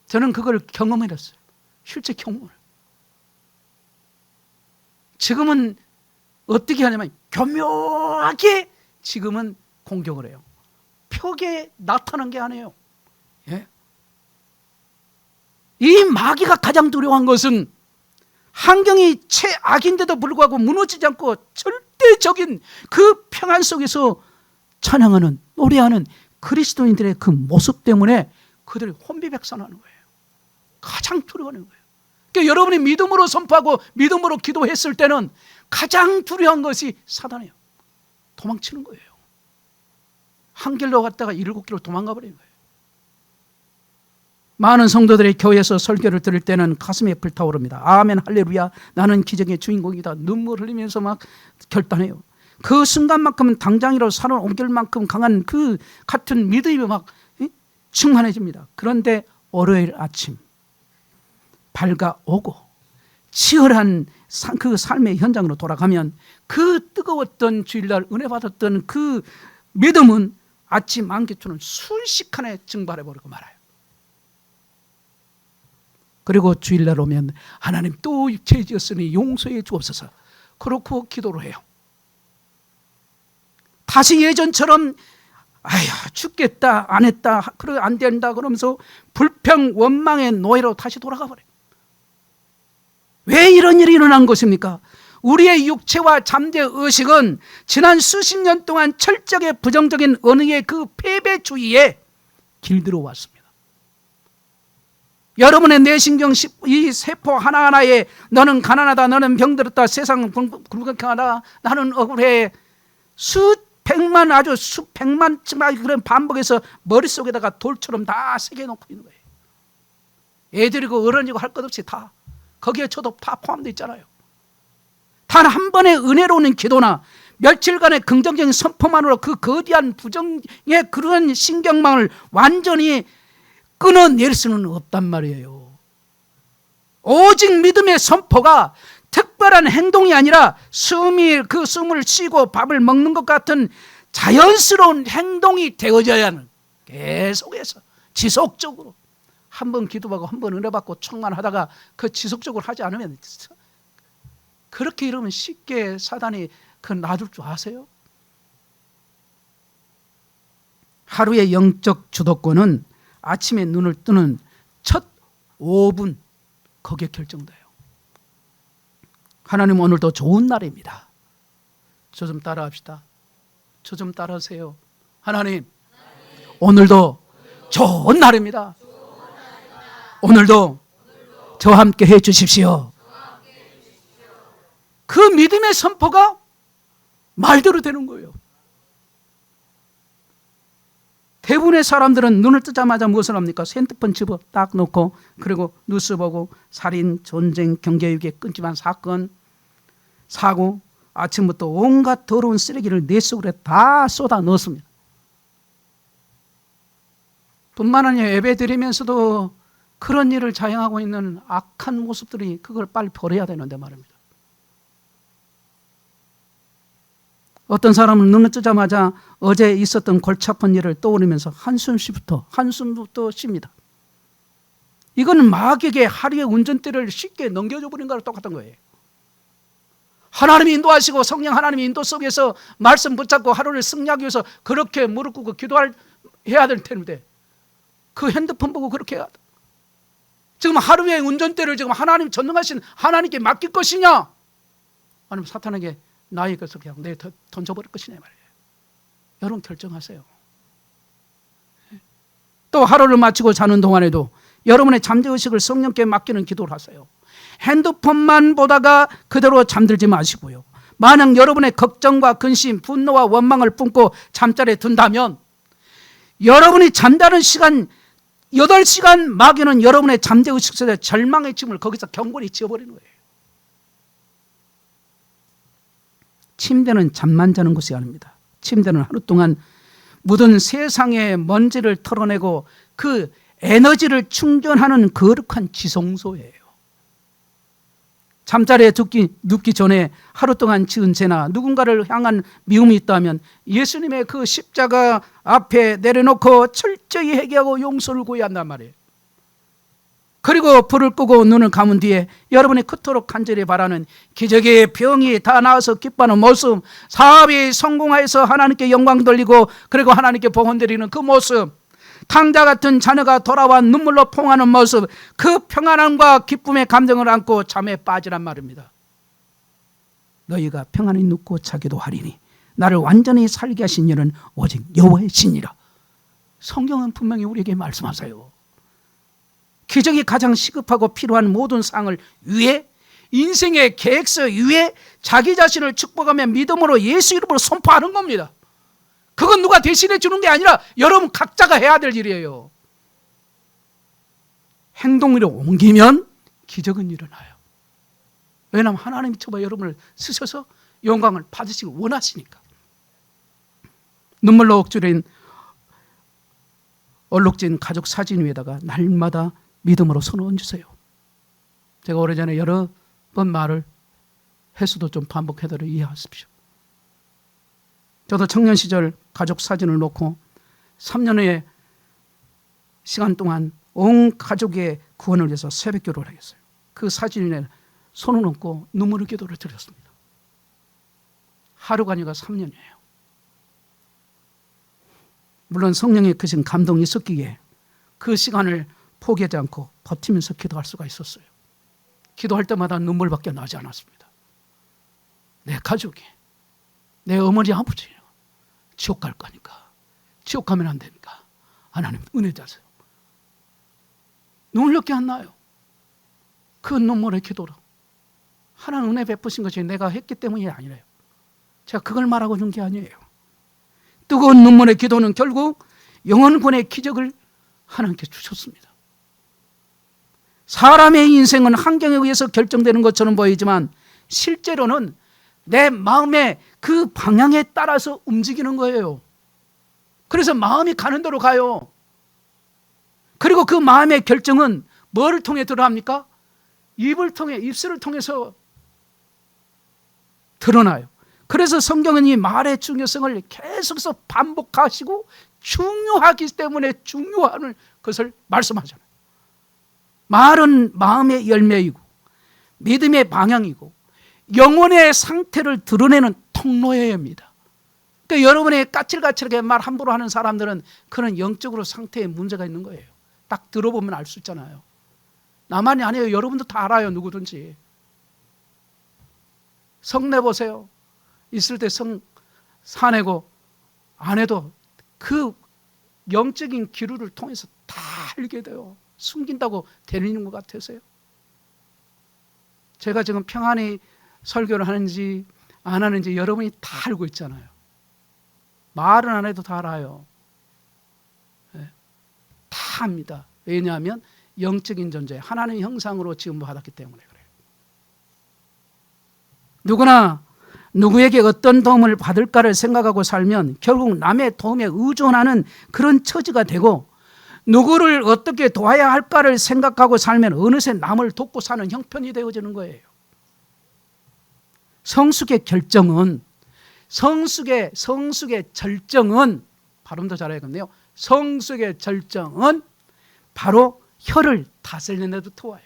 Speaker 1: 저는 그걸 경험해냈어요. 실제 경험을. 지금은 어떻게 하냐면 교묘하게 지금은 공격을 해요. 벽에 나타난 게 아니에요. 예? 이 마귀가 가장 두려워한 것은 환경이 최악인데도 불구하고 무너지지 않고 절대적인 그 평안 속에서 찬양하는, 노래하는 그리스도인들의 그 모습 때문에 그들이 혼비백산하는 거예요. 가장 두려워하는 거예요. 그러니까 여러분이 믿음으로 선포하고 믿음으로 기도했을 때는 가장 두려워한 것이 사단이에요. 도망치는 거예요. 한 길로 갔다가 7길로 도망가 버리는 거예요. 많은 성도들이 교회에서 설교를 들을 때는 가슴에 불타오릅니다. 아멘, 할렐루야, 나는 기적의 주인공이다. 눈물 흘리면서 막 결단해요. 그 순간만큼은 당장이라도 산을 옮길 만큼 강한 그 같은 믿음이 막 충만해집니다. 그런데 월요일 아침 밝아오고 치열한 그 삶의 현장으로 돌아가면 그 뜨거웠던 주일날 은혜 받았던 그 믿음은 아침 안개처럼 순식간에 증발해버리고 말아요. 그리고 주일날 오면 하나님 또 죄 지었으니 용서해 주옵소서. 그렇고 기도를 해요. 다시 예전처럼 아휴 죽겠다, 안 했다, 그래 안 된다 그러면서 불평 원망의 노예로 다시 돌아가 버려요. 왜 이런 일이 일어난 것입니까? 우리의 육체와 잠재 의식은 지난 수십 년 동안 철저하게 부정적인 언어의 그 패배주의에 길들어 왔습니다. 여러분의 뇌신경 이 세포 하나하나에 너는 가난하다, 너는 병들었다, 세상은 불공평하다, 나는 억울해, 수백만 아주 수백만 그런 반복해서 머릿속에다가 돌처럼 다 새겨놓고 있는 거예요. 애들이고 어른이고 할 것 없이 다 거기에 저도 다 포함되어 있잖아요. 단 한 번의 은혜로운 기도나 며칠간의 긍정적인 선포만으로 그 거대한 부정의 그런 신경망을 완전히 끊어낼 수는 없단 말이에요. 오직 믿음의 선포가 특별한 행동이 아니라 그 숨을 쉬고 밥을 먹는 것 같은 자연스러운 행동이 되어져야 하는, 계속해서 지속적으로 한 번 기도하고 한 번 은혜 받고 충만하다가 그 지속적으로 하지 않으면, 그렇게 이러면 쉽게 사단이 놔둘 줄 아세요? 하루의 영적 주도권은 아침에 눈을 뜨는 첫 5분 거기에 결정돼요. 하나님 오늘도 좋은 날입니다. 저 좀 따라합시다. 저 좀 따라하세요. 하나님 오늘도 좋은 날입니다. 오늘도 저와 함께 해 주십시오. 그 믿음의 선포가 말대로 되는 거예요. 대부분의 사람들은 눈을 뜨자마자 무엇을 합니까? 핸드폰 집어 딱 놓고, 그리고 뉴스 보고, 살인, 전쟁, 경제위기, 끊지만 사건, 사고, 아침부터 온갖 더러운 쓰레기를 내 속으로 다 쏟아 넣습니다. 뿐만 아니라 예배 드리면서도 그런 일을 자행하고 있는 악한 모습들이, 그걸 빨리 버려야 되는데 말입니다. 어떤 사람은 눈을 뜨자마자 어제 있었던 골치 아픈 일을 떠올리면서 한숨부터 쉽니다. 이거는 마귀에게 하루의 운전대를 쉽게 넘겨줘 버린 거랑 똑같은 거예요. 하나님이 인도하시고 성령 하나님의 인도 속에서 말씀 붙잡고 하루를 승리하기 위해서 그렇게 무릎 꿇고 해야 될 텐데, 그 핸드폰 보고 그렇게 해야 돼. 지금 하루의 운전대를 지금 하나님 전능하신 하나님께 맡길 것이냐, 아니면 사탄에게 나의 것을 그냥 내 던져버릴 것이냐 말이에요. 여러분 결정하세요. 또 하루를 마치고 자는 동안에도 여러분의 잠재의식을 성령께 맡기는 기도를 하세요. 핸드폰만 보다가 그대로 잠들지 마시고요. 만약 여러분의 걱정과 근심, 분노와 원망을 품고 잠자리에 든다면 여러분이 잠자는 시간 8시간 마귀는 여러분의 잠재의식 속에 절망의 짐을 거기서 경건히 지어버리는 거예요. 침대는 잠만 자는 곳이 아닙니다. 침대는 하루 동안 묻은 세상의 먼지를 털어내고 그 에너지를 충전하는 거룩한 지성소예요. 잠자리에 눕기 전에 하루 동안 지은 죄나 누군가를 향한 미움이 있다면 예수님의 그 십자가 앞에 내려놓고 철저히 회개하고 용서를 구해야 한단 말이에요. 그리고 불을 끄고 눈을 감은 뒤에 여러분이 그토록 간절히 바라는 기적의 병이 다 나아서 기뻐하는 모습, 사업이 성공하여서 하나님께 영광 돌리고 그리고 하나님께 복원 드리는 그 모습, 탕자 같은 자녀가 돌아와 눈물로 포옹하는 모습, 그 평안함과 기쁨의 감정을 안고 잠에 빠지란 말입니다. 너희가 평안히 눕고 자기도 하리니 나를 완전히 살게 하신 이는 오직 여호와의 신이라. 성경은 분명히 우리에게 말씀하세요. 기적이 가장 시급하고 필요한 모든 상을 위해, 인생의 계획서 위에 자기 자신을 축복하며 믿음으로 예수 이름으로 선포하는 겁니다. 그건 누가 대신해 주는 게 아니라 여러분 각자가 해야 될 일이에요. 행동으로 옮기면 기적은 일어나요. 왜냐하면 하나님이 저와 여러분을 쓰셔서 영광을 받으시길 원하시니까. 눈물로 억지린 얼룩진 가족 사진 위에다가 날마다 믿음으로 손을 얹으세요. 제가 오래전에 여러 번 말을 해서도 좀 반복해드려 이해하십시오. 저도 청년 시절 가족 사진을 놓고 3년의 시간 동안 온 가족의 구원을 위해서 새벽 기도를 하겠어요. 그 사진에 손을 얹고 눈물의 기도를 드렸습니다. 하루가 아니라 3년이에요. 물론 성령의 크신 감동이 있었기에 그 시간을 포기하지 않고 버티면서 기도할 수가 있었어요. 기도할 때마다 눈물밖에 나지 않았습니다. 내 가족이, 내 어머니 아버지 지옥 갈 거니까, 지옥 가면 안 되니까 하나님 은혜 주세요. 눈물밖에 안 나요. 그 눈물의 기도로 하나님 은혜 베푸신 것이 내가 했기 때문이 아니래요. 제가 그걸 말하고 준 게 아니에요. 뜨거운 눈물의 기도는 결국 영혼권의 기적을 하나님께 주셨습니다. 사람의 인생은 환경에 의해서 결정되는 것처럼 보이지만 실제로는 내 마음의 그 방향에 따라서 움직이는 거예요. 그래서 마음이 가는 대로 가요. 그리고 그 마음의 결정은 뭐를 통해 드러납니까? 입술을 통해서 드러나요. 그래서 성경은 이 말의 중요성을 계속해서 반복하시고 중요하기 때문에 중요한 것을 말씀하잖아요. 말은 마음의 열매이고 믿음의 방향이고 영혼의 상태를 드러내는 통로예입니다. 그러니까 여러분의 까칠까칠하게 말 함부로 하는 사람들은 그런 영적으로 상태에 문제가 있는 거예요. 딱 들어보면 알 수 있잖아요. 나만이 아니에요. 여러분도 다 알아요. 누구든지. 성 내보세요. 있을 때 성 사내고 안 해도 그 영적인 기류를 통해서 다 알게 돼요. 숨긴다고 되는 것 같아서요. 제가 지금 평안히 설교를 하는지 안 하는지 여러분이 다 알고 있잖아요. 말은 안 해도 다 알아요. 네. 다 압니다. 왜냐하면 영적인 존재, 하나님의 형상으로 지금 받았기 때문에 그래요. 누구나 누구에게 어떤 도움을 받을까를 생각하고 살면 결국 남의 도움에 의존하는 그런 처지가 되고, 누구를 어떻게 도와야 할까를 생각하고 살면 어느새 남을 돕고 사는 형편이 되어지는 거예요. 성숙의 결정은, 성숙의 절정은, 발음도 잘해야겠네요. 성숙의 절정은 바로 혀를 다스리는 데부터 와요.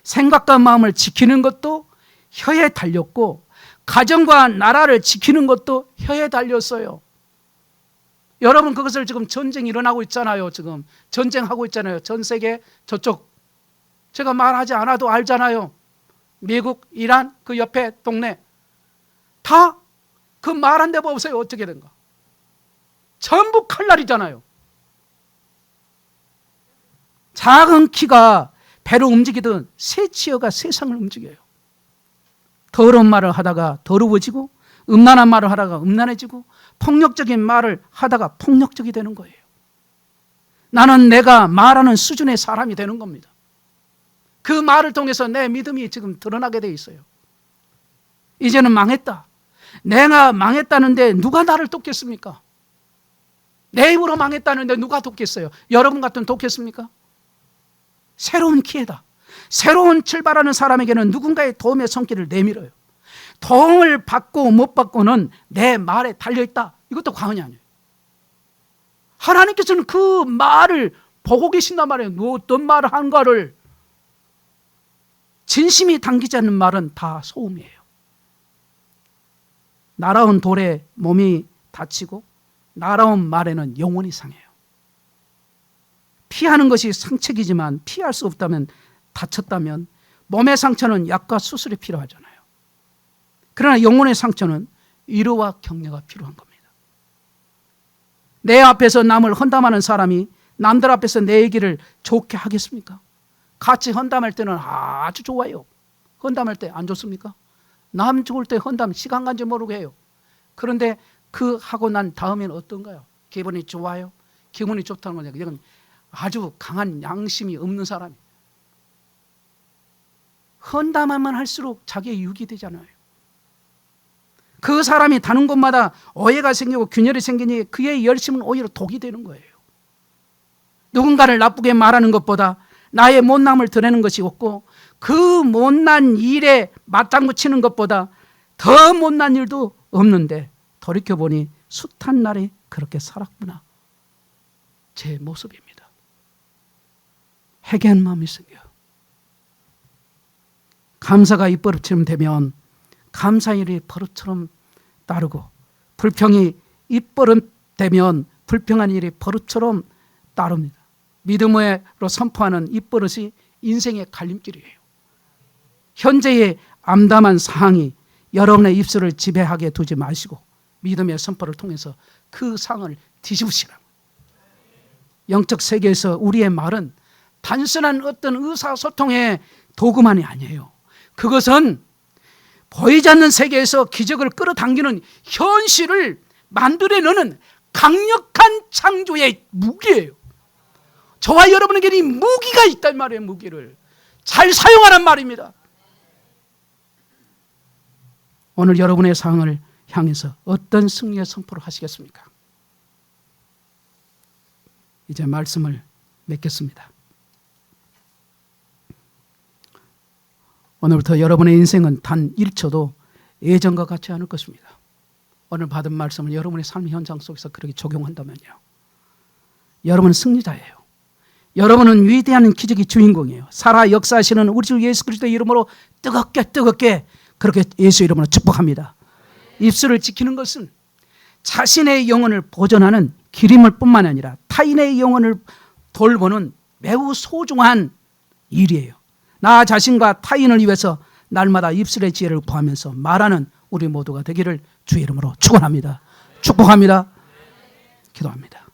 Speaker 1: 생각과 마음을 지키는 것도 혀에 달렸고, 가정과 나라를 지키는 것도 혀에 달렸어요. 여러분, 그것을 지금 전쟁이 일어나고 있잖아요. 지금 전쟁하고 있잖아요. 전 세계 저쪽, 제가 말하지 않아도 알잖아요. 미국, 이란, 그 옆에 동네 다 그 말 한 대 보세요. 어떻게 된가. 전부 칼날이잖아요. 작은 키가 배로 움직이던 새치어가 세상을 움직여요. 더러운 말을 하다가 더러워지고, 음란한 말을 하다가 음란해지고, 폭력적인 말을 하다가 폭력적이 되는 거예요. 나는 내가 말하는 수준의 사람이 되는 겁니다. 그 말을 통해서 내 믿음이 지금 드러나게 돼 있어요. 이제는 망했다. 내가 망했다는데 누가 나를 돕겠습니까? 내 입으로 망했다는데 누가 돕겠어요? 여러분 같으면 돕겠습니까? 새로운 기회다. 새로운 출발하는 사람에게는 누군가의 도움의 손길을 내밀어요. 도움을 받고 못 받고는 내 말에 달려있다. 이것도 과언이 아니에요. 하나님께서는 그 말을 보고 계신단 말이에요. 어떤 말을 한가를. 진심이 담기지 않는 말은 다 소음이에요. 날아온 돌에 몸이 다치고 날아온 말에는 영혼이 상해요. 피하는 것이 상책이지만 피할 수 없다면, 다쳤다면 몸의 상처는 약과 수술이 필요하잖아요. 그러나 영혼의 상처는 위로와 격려가 필요한 겁니다. 내 앞에서 남을 헌담하는 사람이 남들 앞에서 내 얘기를 좋게 하겠습니까? 같이 헌담할 때는 아주 좋아요. 헌담할 때 안 좋습니까? 남 죽을 때 헌담 시간 간지 모르게 해요. 그런데 그 하고 난 다음에는 어떤가요? 기분이 좋아요? 기분이 좋다는 거냐? 이건 아주 강한 양심이 없는 사람이. 헌담하면 할수록 자기의 유익이 되잖아요. 그 사람이 다른 곳마다 오해가 생기고 균열이 생기니 그의 열심은 오히려 독이 되는 거예요. 누군가를 나쁘게 말하는 것보다 나의 못남을 드러내는 것이 없고, 그 못난 일에 맞장구 치는 것보다 더 못난 일도 없는데, 돌이켜보니 숱한 날이 그렇게 살았구나. 제 모습입니다. 회개한 마음이 생겨요. 감사가 입버릇처럼 되면 감사일이 버릇처럼 따르고, 불평이 입버릇 되면 불평한 일이 버릇처럼 따릅니다. 믿음으로 선포하는 입버릇이 인생의 갈림길이에요. 현재의 암담한 상황이 여러분의 입술을 지배하게 두지 마시고 믿음의 선포를 통해서 그 상을 뒤집으시라. 영적 세계에서 우리의 말은 단순한 어떤 의사소통의 도구만이 아니에요. 그것은 보이지 않는 세계에서 기적을 끌어당기는 현실을 만들어내는 강력한 창조의 무기예요. 저와 여러분에게 이 무기가 있단 말이에요. 무기를 잘 사용하란 말입니다. 오늘 여러분의 상황을 향해서 어떤 승리의 선포를 하시겠습니까? 이제 말씀을 맺겠습니다. 오늘부터 여러분의 인생은 단 1초도 예전과 같지 않을 것입니다. 오늘 받은 말씀을 여러분의 삶 현장 속에서 그렇게 적용한다면요, 여러분은 승리자예요. 여러분은 위대한 기적의 주인공이에요. 살아 역사하시는 우리 주 예수 그리스도의 이름으로 뜨겁게 그렇게 예수 이름으로 축복합니다. 입술을 지키는 것은 자신의 영혼을 보존하는 기림을 뿐만 아니라 타인의 영혼을 돌보는 매우 소중한 일이에요. 나 자신과 타인을 위해서 날마다 입술의 지혜를 구하면서 말하는 우리 모두가 되기를 주의 이름으로 축원합니다. 축복합니다. 기도합니다.